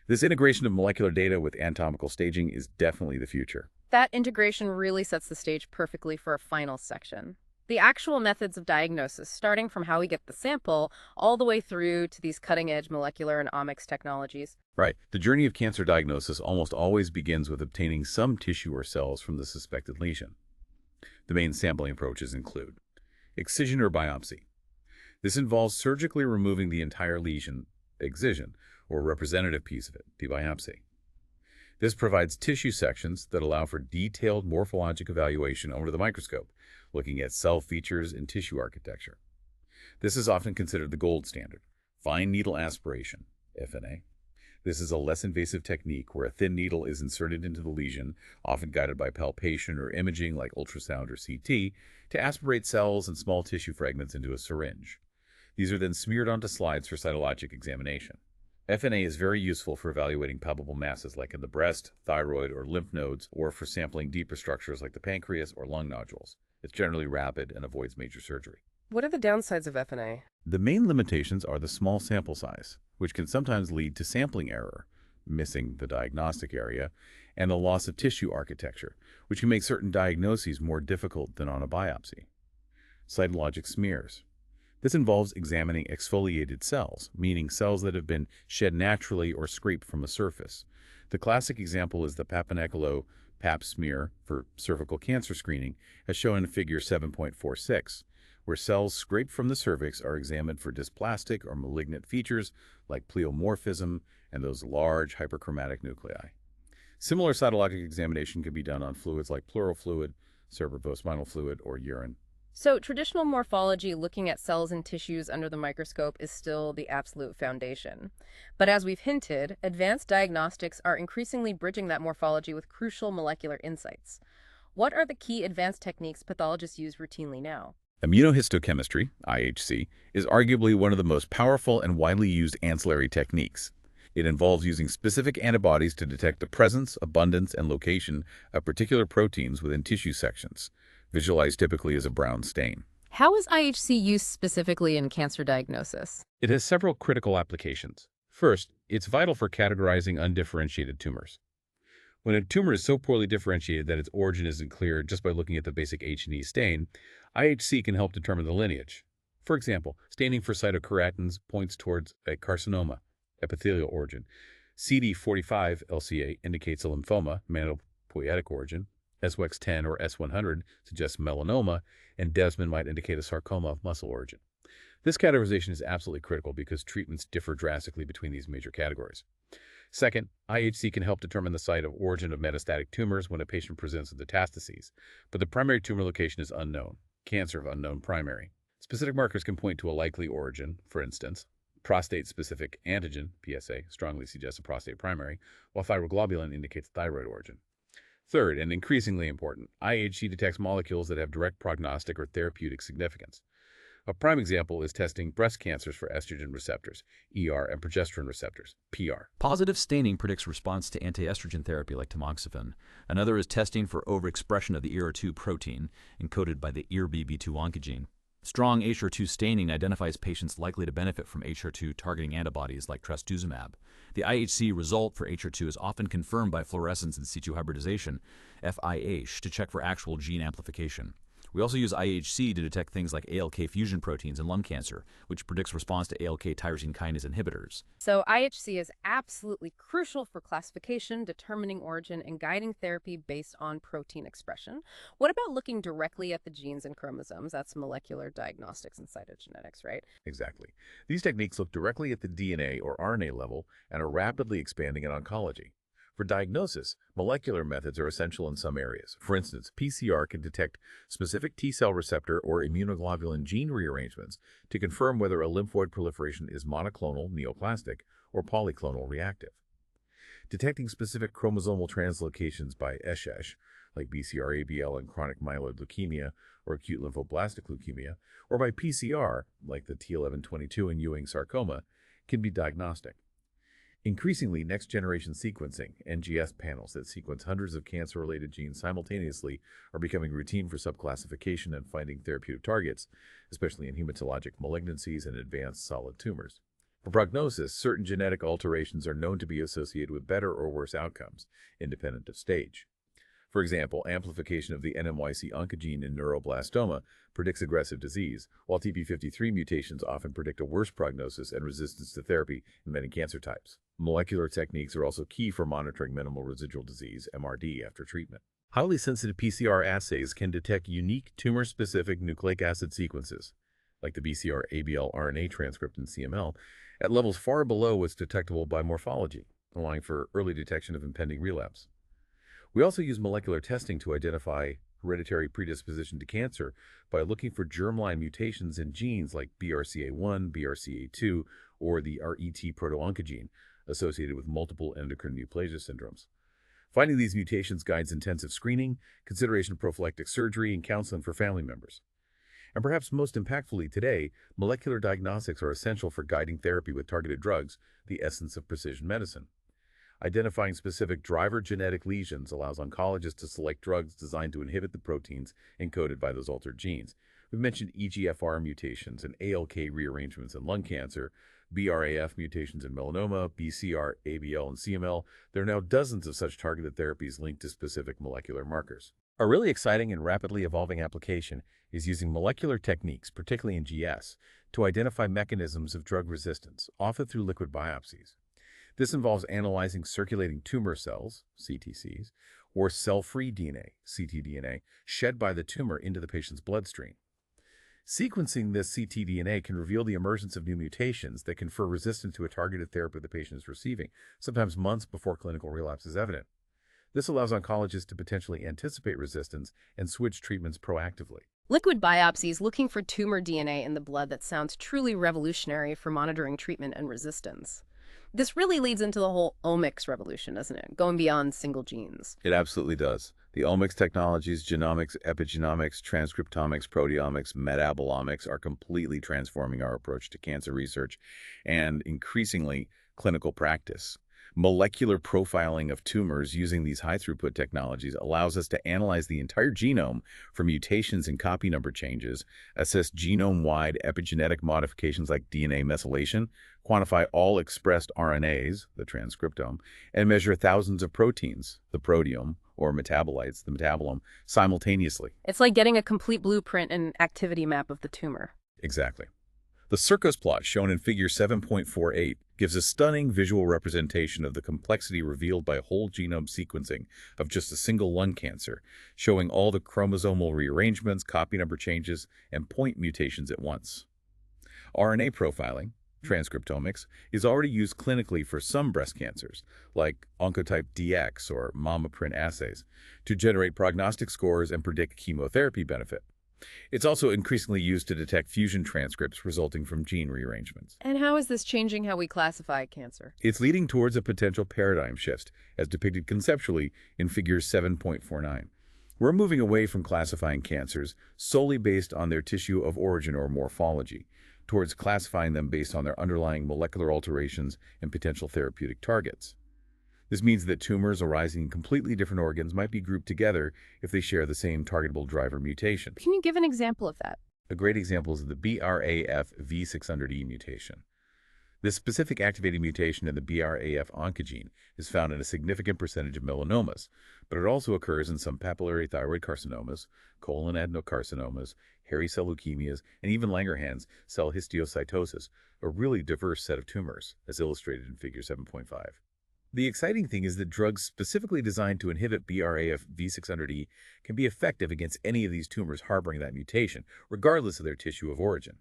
This integration of molecular data with anatomical staging is definitely the future. That integration really sets the stage perfectly for a final section. The actual methods of diagnosis, starting from how we get the sample all the way through to these cutting-edge molecular and omics technologies. Right. The journey of cancer diagnosis almost always begins with obtaining some tissue or cells from the suspected lesion. The main sampling approaches include excision or biopsy. This involves surgically removing the entire lesion, excision, or representative piece of it, the biopsy. This provides tissue sections that allow for detailed morphologic evaluation under the microscope, looking at cell features and tissue architecture. This is often considered the gold standard. Fine needle aspiration, FNA. This is a less invasive technique where a thin needle is inserted into the lesion, often guided by palpation or imaging like ultrasound or CT, to aspirate cells and small tissue fragments into a syringe. These are then smeared onto slides for cytologic examination. FNA is very useful for evaluating palpable masses like in the breast, thyroid, or lymph nodes, or for sampling deeper structures like the pancreas or lung nodules. It's generally rapid and avoids major surgery. What are the downsides of FNA? The main limitations are the small sample size, which can sometimes lead to sampling error, missing the diagnostic area, and a loss of tissue architecture, which can make certain diagnoses more difficult than on a biopsy. Cytologic smears. This involves examining exfoliated cells, meaning cells that have been shed naturally or scraped from a surface. The classic example is the Papanicolo Pap smear for cervical cancer screening, as shown in Figure 7.46, where cells scraped from the cervix are examined for dysplastic or malignant features like pleomorphism and those large hyperchromatic nuclei. Similar cytologic examination can be done on fluids like pleural fluid, cerebrospinal fluid, or urine. So traditional morphology, looking at cells and tissues under the microscope, is still the absolute foundation. But as we've hinted, advanced diagnostics are increasingly bridging that morphology with crucial molecular insights. What are the key advanced techniques pathologists use routinely now? Immunohistochemistry, IHC, is arguably one of the most powerful and widely used ancillary techniques. It involves using specific antibodies to detect the presence, abundance, and location of particular proteins within tissue sections, visualized typically as a brown stain. How is IHC used specifically in cancer diagnosis? It has several critical applications. First, it's vital for categorizing undifferentiated tumors. When a tumor is so poorly differentiated that its origin isn't clear just by looking at the basic H&E stain, IHC can help determine the lineage. For example, staining for cytokeratins points towards a carcinoma, epithelial origin. CD45 LCA indicates a lymphoma, hematopoietic origin. SWEX10 or S100 suggests melanoma, and Desmond might indicate a sarcoma of muscle origin. This categorization is absolutely critical because treatments differ drastically between these major categories. Second, IHC can help determine the site of origin of metastatic tumors when a patient presents with metastases, but the primary tumor location is unknown, cancer of unknown primary. Specific markers can point to a likely origin, for instance. Prostate-specific antigen, PSA, strongly suggests a prostate primary, while thyroglobulin indicates thyroid origin. Third, and increasingly important, IHC detects molecules that have direct prognostic or therapeutic significance. A prime example is testing breast cancers for estrogen receptors, ER, and progesterone receptors, PR. Positive staining predicts response to anti-estrogen therapy like tamoxifen. Another is testing for overexpression of the ER2 protein, encoded by the ERBB2 oncogene. Strong HR2 staining identifies patients likely to benefit from HR2 targeting antibodies like trastuzumab. The IHC result for HR2 is often confirmed by fluorescence in situ hybridization, FIH, to check for actual gene amplification. We also use IHC to detect things like ALK fusion proteins in lung cancer, which predicts response to ALK tyrosine kinase inhibitors. So IHC is absolutely crucial for classification, determining origin, and guiding therapy based on protein expression. What about looking directly at the genes and chromosomes? That's molecular diagnostics and cytogenetics, right? Exactly. These techniques look directly at the DNA or RNA level and are rapidly expanding in oncology. For diagnosis, molecular methods are essential in some areas. For instance, PCR can detect specific T-cell receptor or immunoglobulin gene rearrangements to confirm whether a lymphoid proliferation is monoclonal, neoplastic, or polyclonal reactive. Detecting specific chromosomal translocations by ESHESH, like BCR-ABL in chronic myeloid leukemia or acute lymphoblastic leukemia, or by PCR, like the T1122 in Ewing sarcoma, can be diagnostic. Increasingly, next-generation sequencing, NGS panels that sequence hundreds of cancer-related genes simultaneously, are becoming routine for subclassification and finding therapeutic targets, especially in hematologic malignancies and advanced solid tumors. For prognosis, certain genetic alterations are known to be associated with better or worse outcomes, independent of stage. For example, amplification of the NMYC oncogene in neuroblastoma predicts aggressive disease, while TP53 mutations often predict a worse prognosis and resistance to therapy in many cancer types. Molecular techniques are also key for monitoring minimal residual disease, MRD, after treatment. Highly sensitive PCR assays can detect unique tumor-specific nucleic acid sequences, like the BCR-ABL RNA transcript in CML, at levels far below what's detectable by morphology, allowing for early detection of impending relapse. We also use molecular testing to identify hereditary predisposition to cancer by looking for germline mutations in genes like BRCA1, BRCA2, or the RET proto-oncogene, associated with multiple endocrine neoplasia syndromes. Finding these mutations guides intensive screening, consideration of prophylactic surgery, and counseling for family members. And perhaps most impactfully today, molecular diagnostics are essential for guiding therapy with targeted drugs, the essence of precision medicine. Identifying specific driver genetic lesions allows oncologists to select drugs designed to inhibit the proteins encoded by those altered genes. We've mentioned EGFR mutations and ALK rearrangements in lung cancer, BRAF mutations in melanoma, BCR, ABL, and CML. There are now dozens of such targeted therapies linked to specific molecular markers. A really exciting and rapidly evolving application is using molecular techniques, particularly in GS, to identify mechanisms of drug resistance, often through liquid biopsies. This involves analyzing circulating tumor cells, CTCs, or cell-free DNA, ctDNA, shed by the tumor into the patient's bloodstream. Sequencing this ctDNA can reveal the emergence of new mutations that confer resistance to a targeted therapy the patient is receiving, sometimes months before clinical relapse is evident. This allows oncologists to potentially anticipate resistance and switch treatments proactively. Liquid biopsies looking for tumor DNA in the blood, that sounds truly revolutionary for monitoring treatment and resistance. This really leads into the whole omics revolution, doesn't it? Going beyond single genes. It absolutely does. The omics technologies, genomics, epigenomics, transcriptomics, proteomics, metabolomics are completely transforming our approach to cancer research and increasingly clinical practice. Molecular profiling of tumors using these high-throughput technologies allows us to analyze the entire genome for mutations and copy number changes, assess genome-wide epigenetic modifications like DNA methylation, quantify all expressed RNAs, the transcriptome, and measure thousands of proteins, the proteome, or metabolites, the metabolome, simultaneously. It's like getting a complete blueprint and activity map of the tumor. Exactly. The Circos plot shown in figure 7.48 gives a stunning visual representation of the complexity revealed by whole genome sequencing of just a single lung cancer, showing all the chromosomal rearrangements, copy number changes, and point mutations at once. RNA profiling, transcriptomics, is already used clinically for some breast cancers, like Oncotype DX or MammaPrint assays, to generate prognostic scores and predict chemotherapy benefit. It's also increasingly used to detect fusion transcripts resulting from gene rearrangements. And how is this changing how we classify cancer? It's leading towards a potential paradigm shift, as depicted conceptually in figure 7.49. We're moving away from classifying cancers solely based on their tissue of origin or morphology, towards classifying them based on their underlying molecular alterations and potential therapeutic targets. This means that tumors arising in completely different organs might be grouped together if they share the same targetable driver mutation. Can you give an example of that? A great example is the BRAF V600E mutation. This specific activating mutation in the BRAF oncogene is found in a significant percentage of melanomas, but it also occurs in some papillary thyroid carcinomas, colon adenocarcinomas, hairy cell leukemias, and even Langerhans cell histiocytosis, a really diverse set of tumors, as illustrated in figure 7.5. The exciting thing is that drugs specifically designed to inhibit BRAF V600E can be effective against any of these tumors harboring that mutation, regardless of their tissue of origin.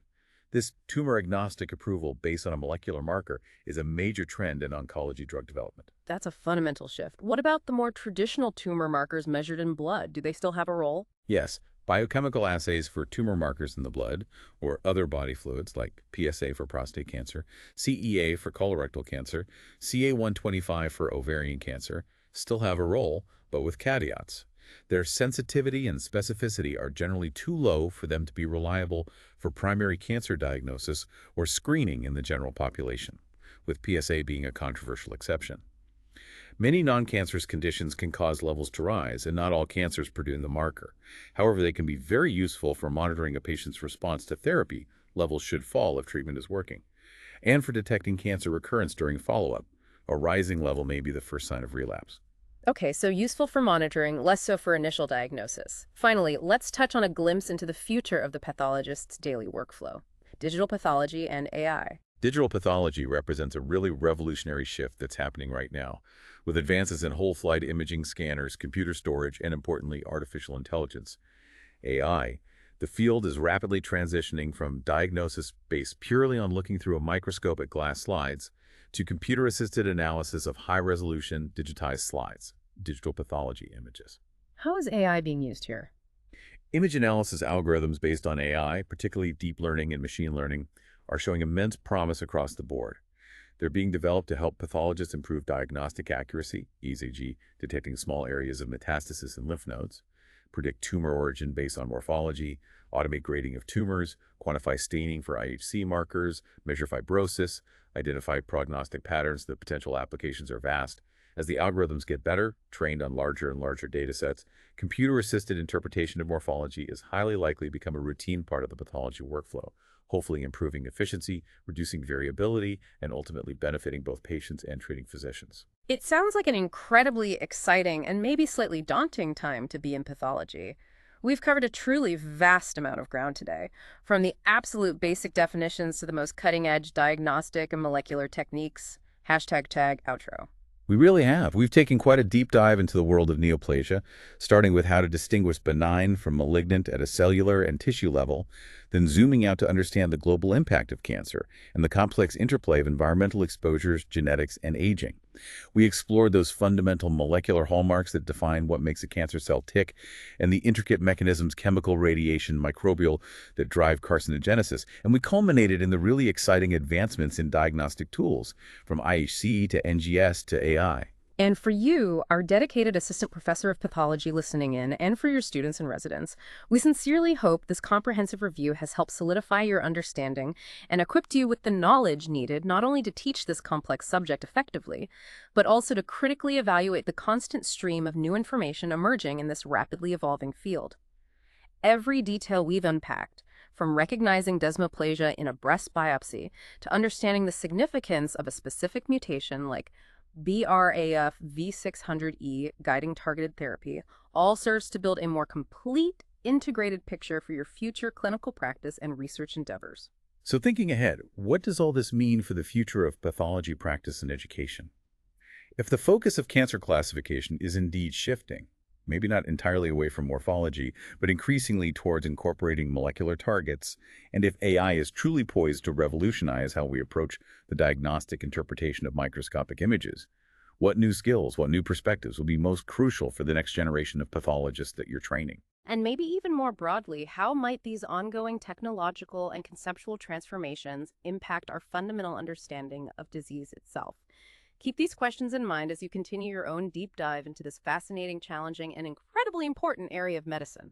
This tumor-agnostic approval based on a molecular marker is a major trend in oncology drug development. That's a fundamental shift. What about the more traditional tumor markers measured in blood? Do they still have a role? Yes, biochemical assays for tumor markers in the blood or other body fluids like PSA for prostate cancer, CEA for colorectal cancer, CA125 for ovarian cancer still have a role, but with caveats. Their sensitivity and specificity are generally too low for them to be reliable for primary cancer diagnosis or screening in the general population, with PSA being a controversial exception. Many non-cancerous conditions can cause levels to rise, and not all cancers produce the marker. However, they can be very useful for monitoring a patient's response to therapy. Levels should fall if treatment is working. And for detecting cancer recurrence during follow-up. A rising level may be the first sign of relapse. Okay, so useful for monitoring, less so for initial diagnosis. Finally, let's touch on a glimpse into the future of the pathologist's daily workflow: digital pathology and AI. Digital pathology represents a really revolutionary shift that's happening right now, with advances in whole-flight imaging scanners, computer storage, and importantly, artificial intelligence. AI. The field is rapidly transitioning from diagnosis based purely on looking through a microscope at glass slides to computer-assisted analysis of high-resolution digitized slides, digital pathology images. How is AI being used here? Image analysis algorithms based on AI, particularly deep learning and machine learning, are showing immense promise across the board. They're being developed to help pathologists improve diagnostic accuracy, e.g., detecting small areas of metastasis in lymph nodes, predict tumor origin based on morphology, automate grading of tumors, quantify staining for IHC markers, measure fibrosis, identify prognostic patterns. The potential applications are vast, As the algorithms get better, trained on larger and larger data sets, computer-assisted interpretation of morphology is highly likely to become a routine part of the pathology workflow, hopefully improving efficiency, reducing variability, and ultimately benefiting both patients and treating physicians. It sounds like an incredibly exciting and maybe slightly daunting time to be in pathology. We've covered a truly vast amount of ground today, from the absolute basic definitions to the most cutting-edge diagnostic and molecular techniques. #tag outro. We really have. We've taken quite a deep dive into the world of neoplasia, starting with how to distinguish benign from malignant at a cellular and tissue level, then zooming out to understand the global impact of cancer and the complex interplay of environmental exposures, genetics, and aging. We explored those fundamental molecular hallmarks that define what makes a cancer cell tick and the intricate mechanisms, chemical, radiation, microbial, that drive carcinogenesis. And we culminated in the really exciting advancements in diagnostic tools, from IHC to NGS to AI. And for you, our dedicated assistant professor of pathology listening in, and for your students and residents, we sincerely hope this comprehensive review has helped solidify your understanding and equipped you with the knowledge needed not only to teach this complex subject effectively, but also to critically evaluate the constant stream of new information emerging in this rapidly evolving field. Every detail we've unpacked, from recognizing desmoplasia in a breast biopsy to understanding the significance of a specific mutation like BRAF V600E guiding targeted therapy, all serves to build a more complete, integrated picture for your future clinical practice and research endeavors. So thinking ahead, what does all this mean for the future of pathology practice and education? If the focus of cancer classification is indeed shifting, maybe not entirely away from morphology, but increasingly towards incorporating molecular targets, and if AI is truly poised to revolutionize how we approach the diagnostic interpretation of microscopic images, what new skills, what new perspectives will be most crucial for the next generation of pathologists that you're training? And maybe even more broadly, how might these ongoing technological and conceptual transformations impact our fundamental understanding of disease itself? Keep these questions in mind as you continue your own deep dive into this fascinating, challenging, and incredibly important area of medicine.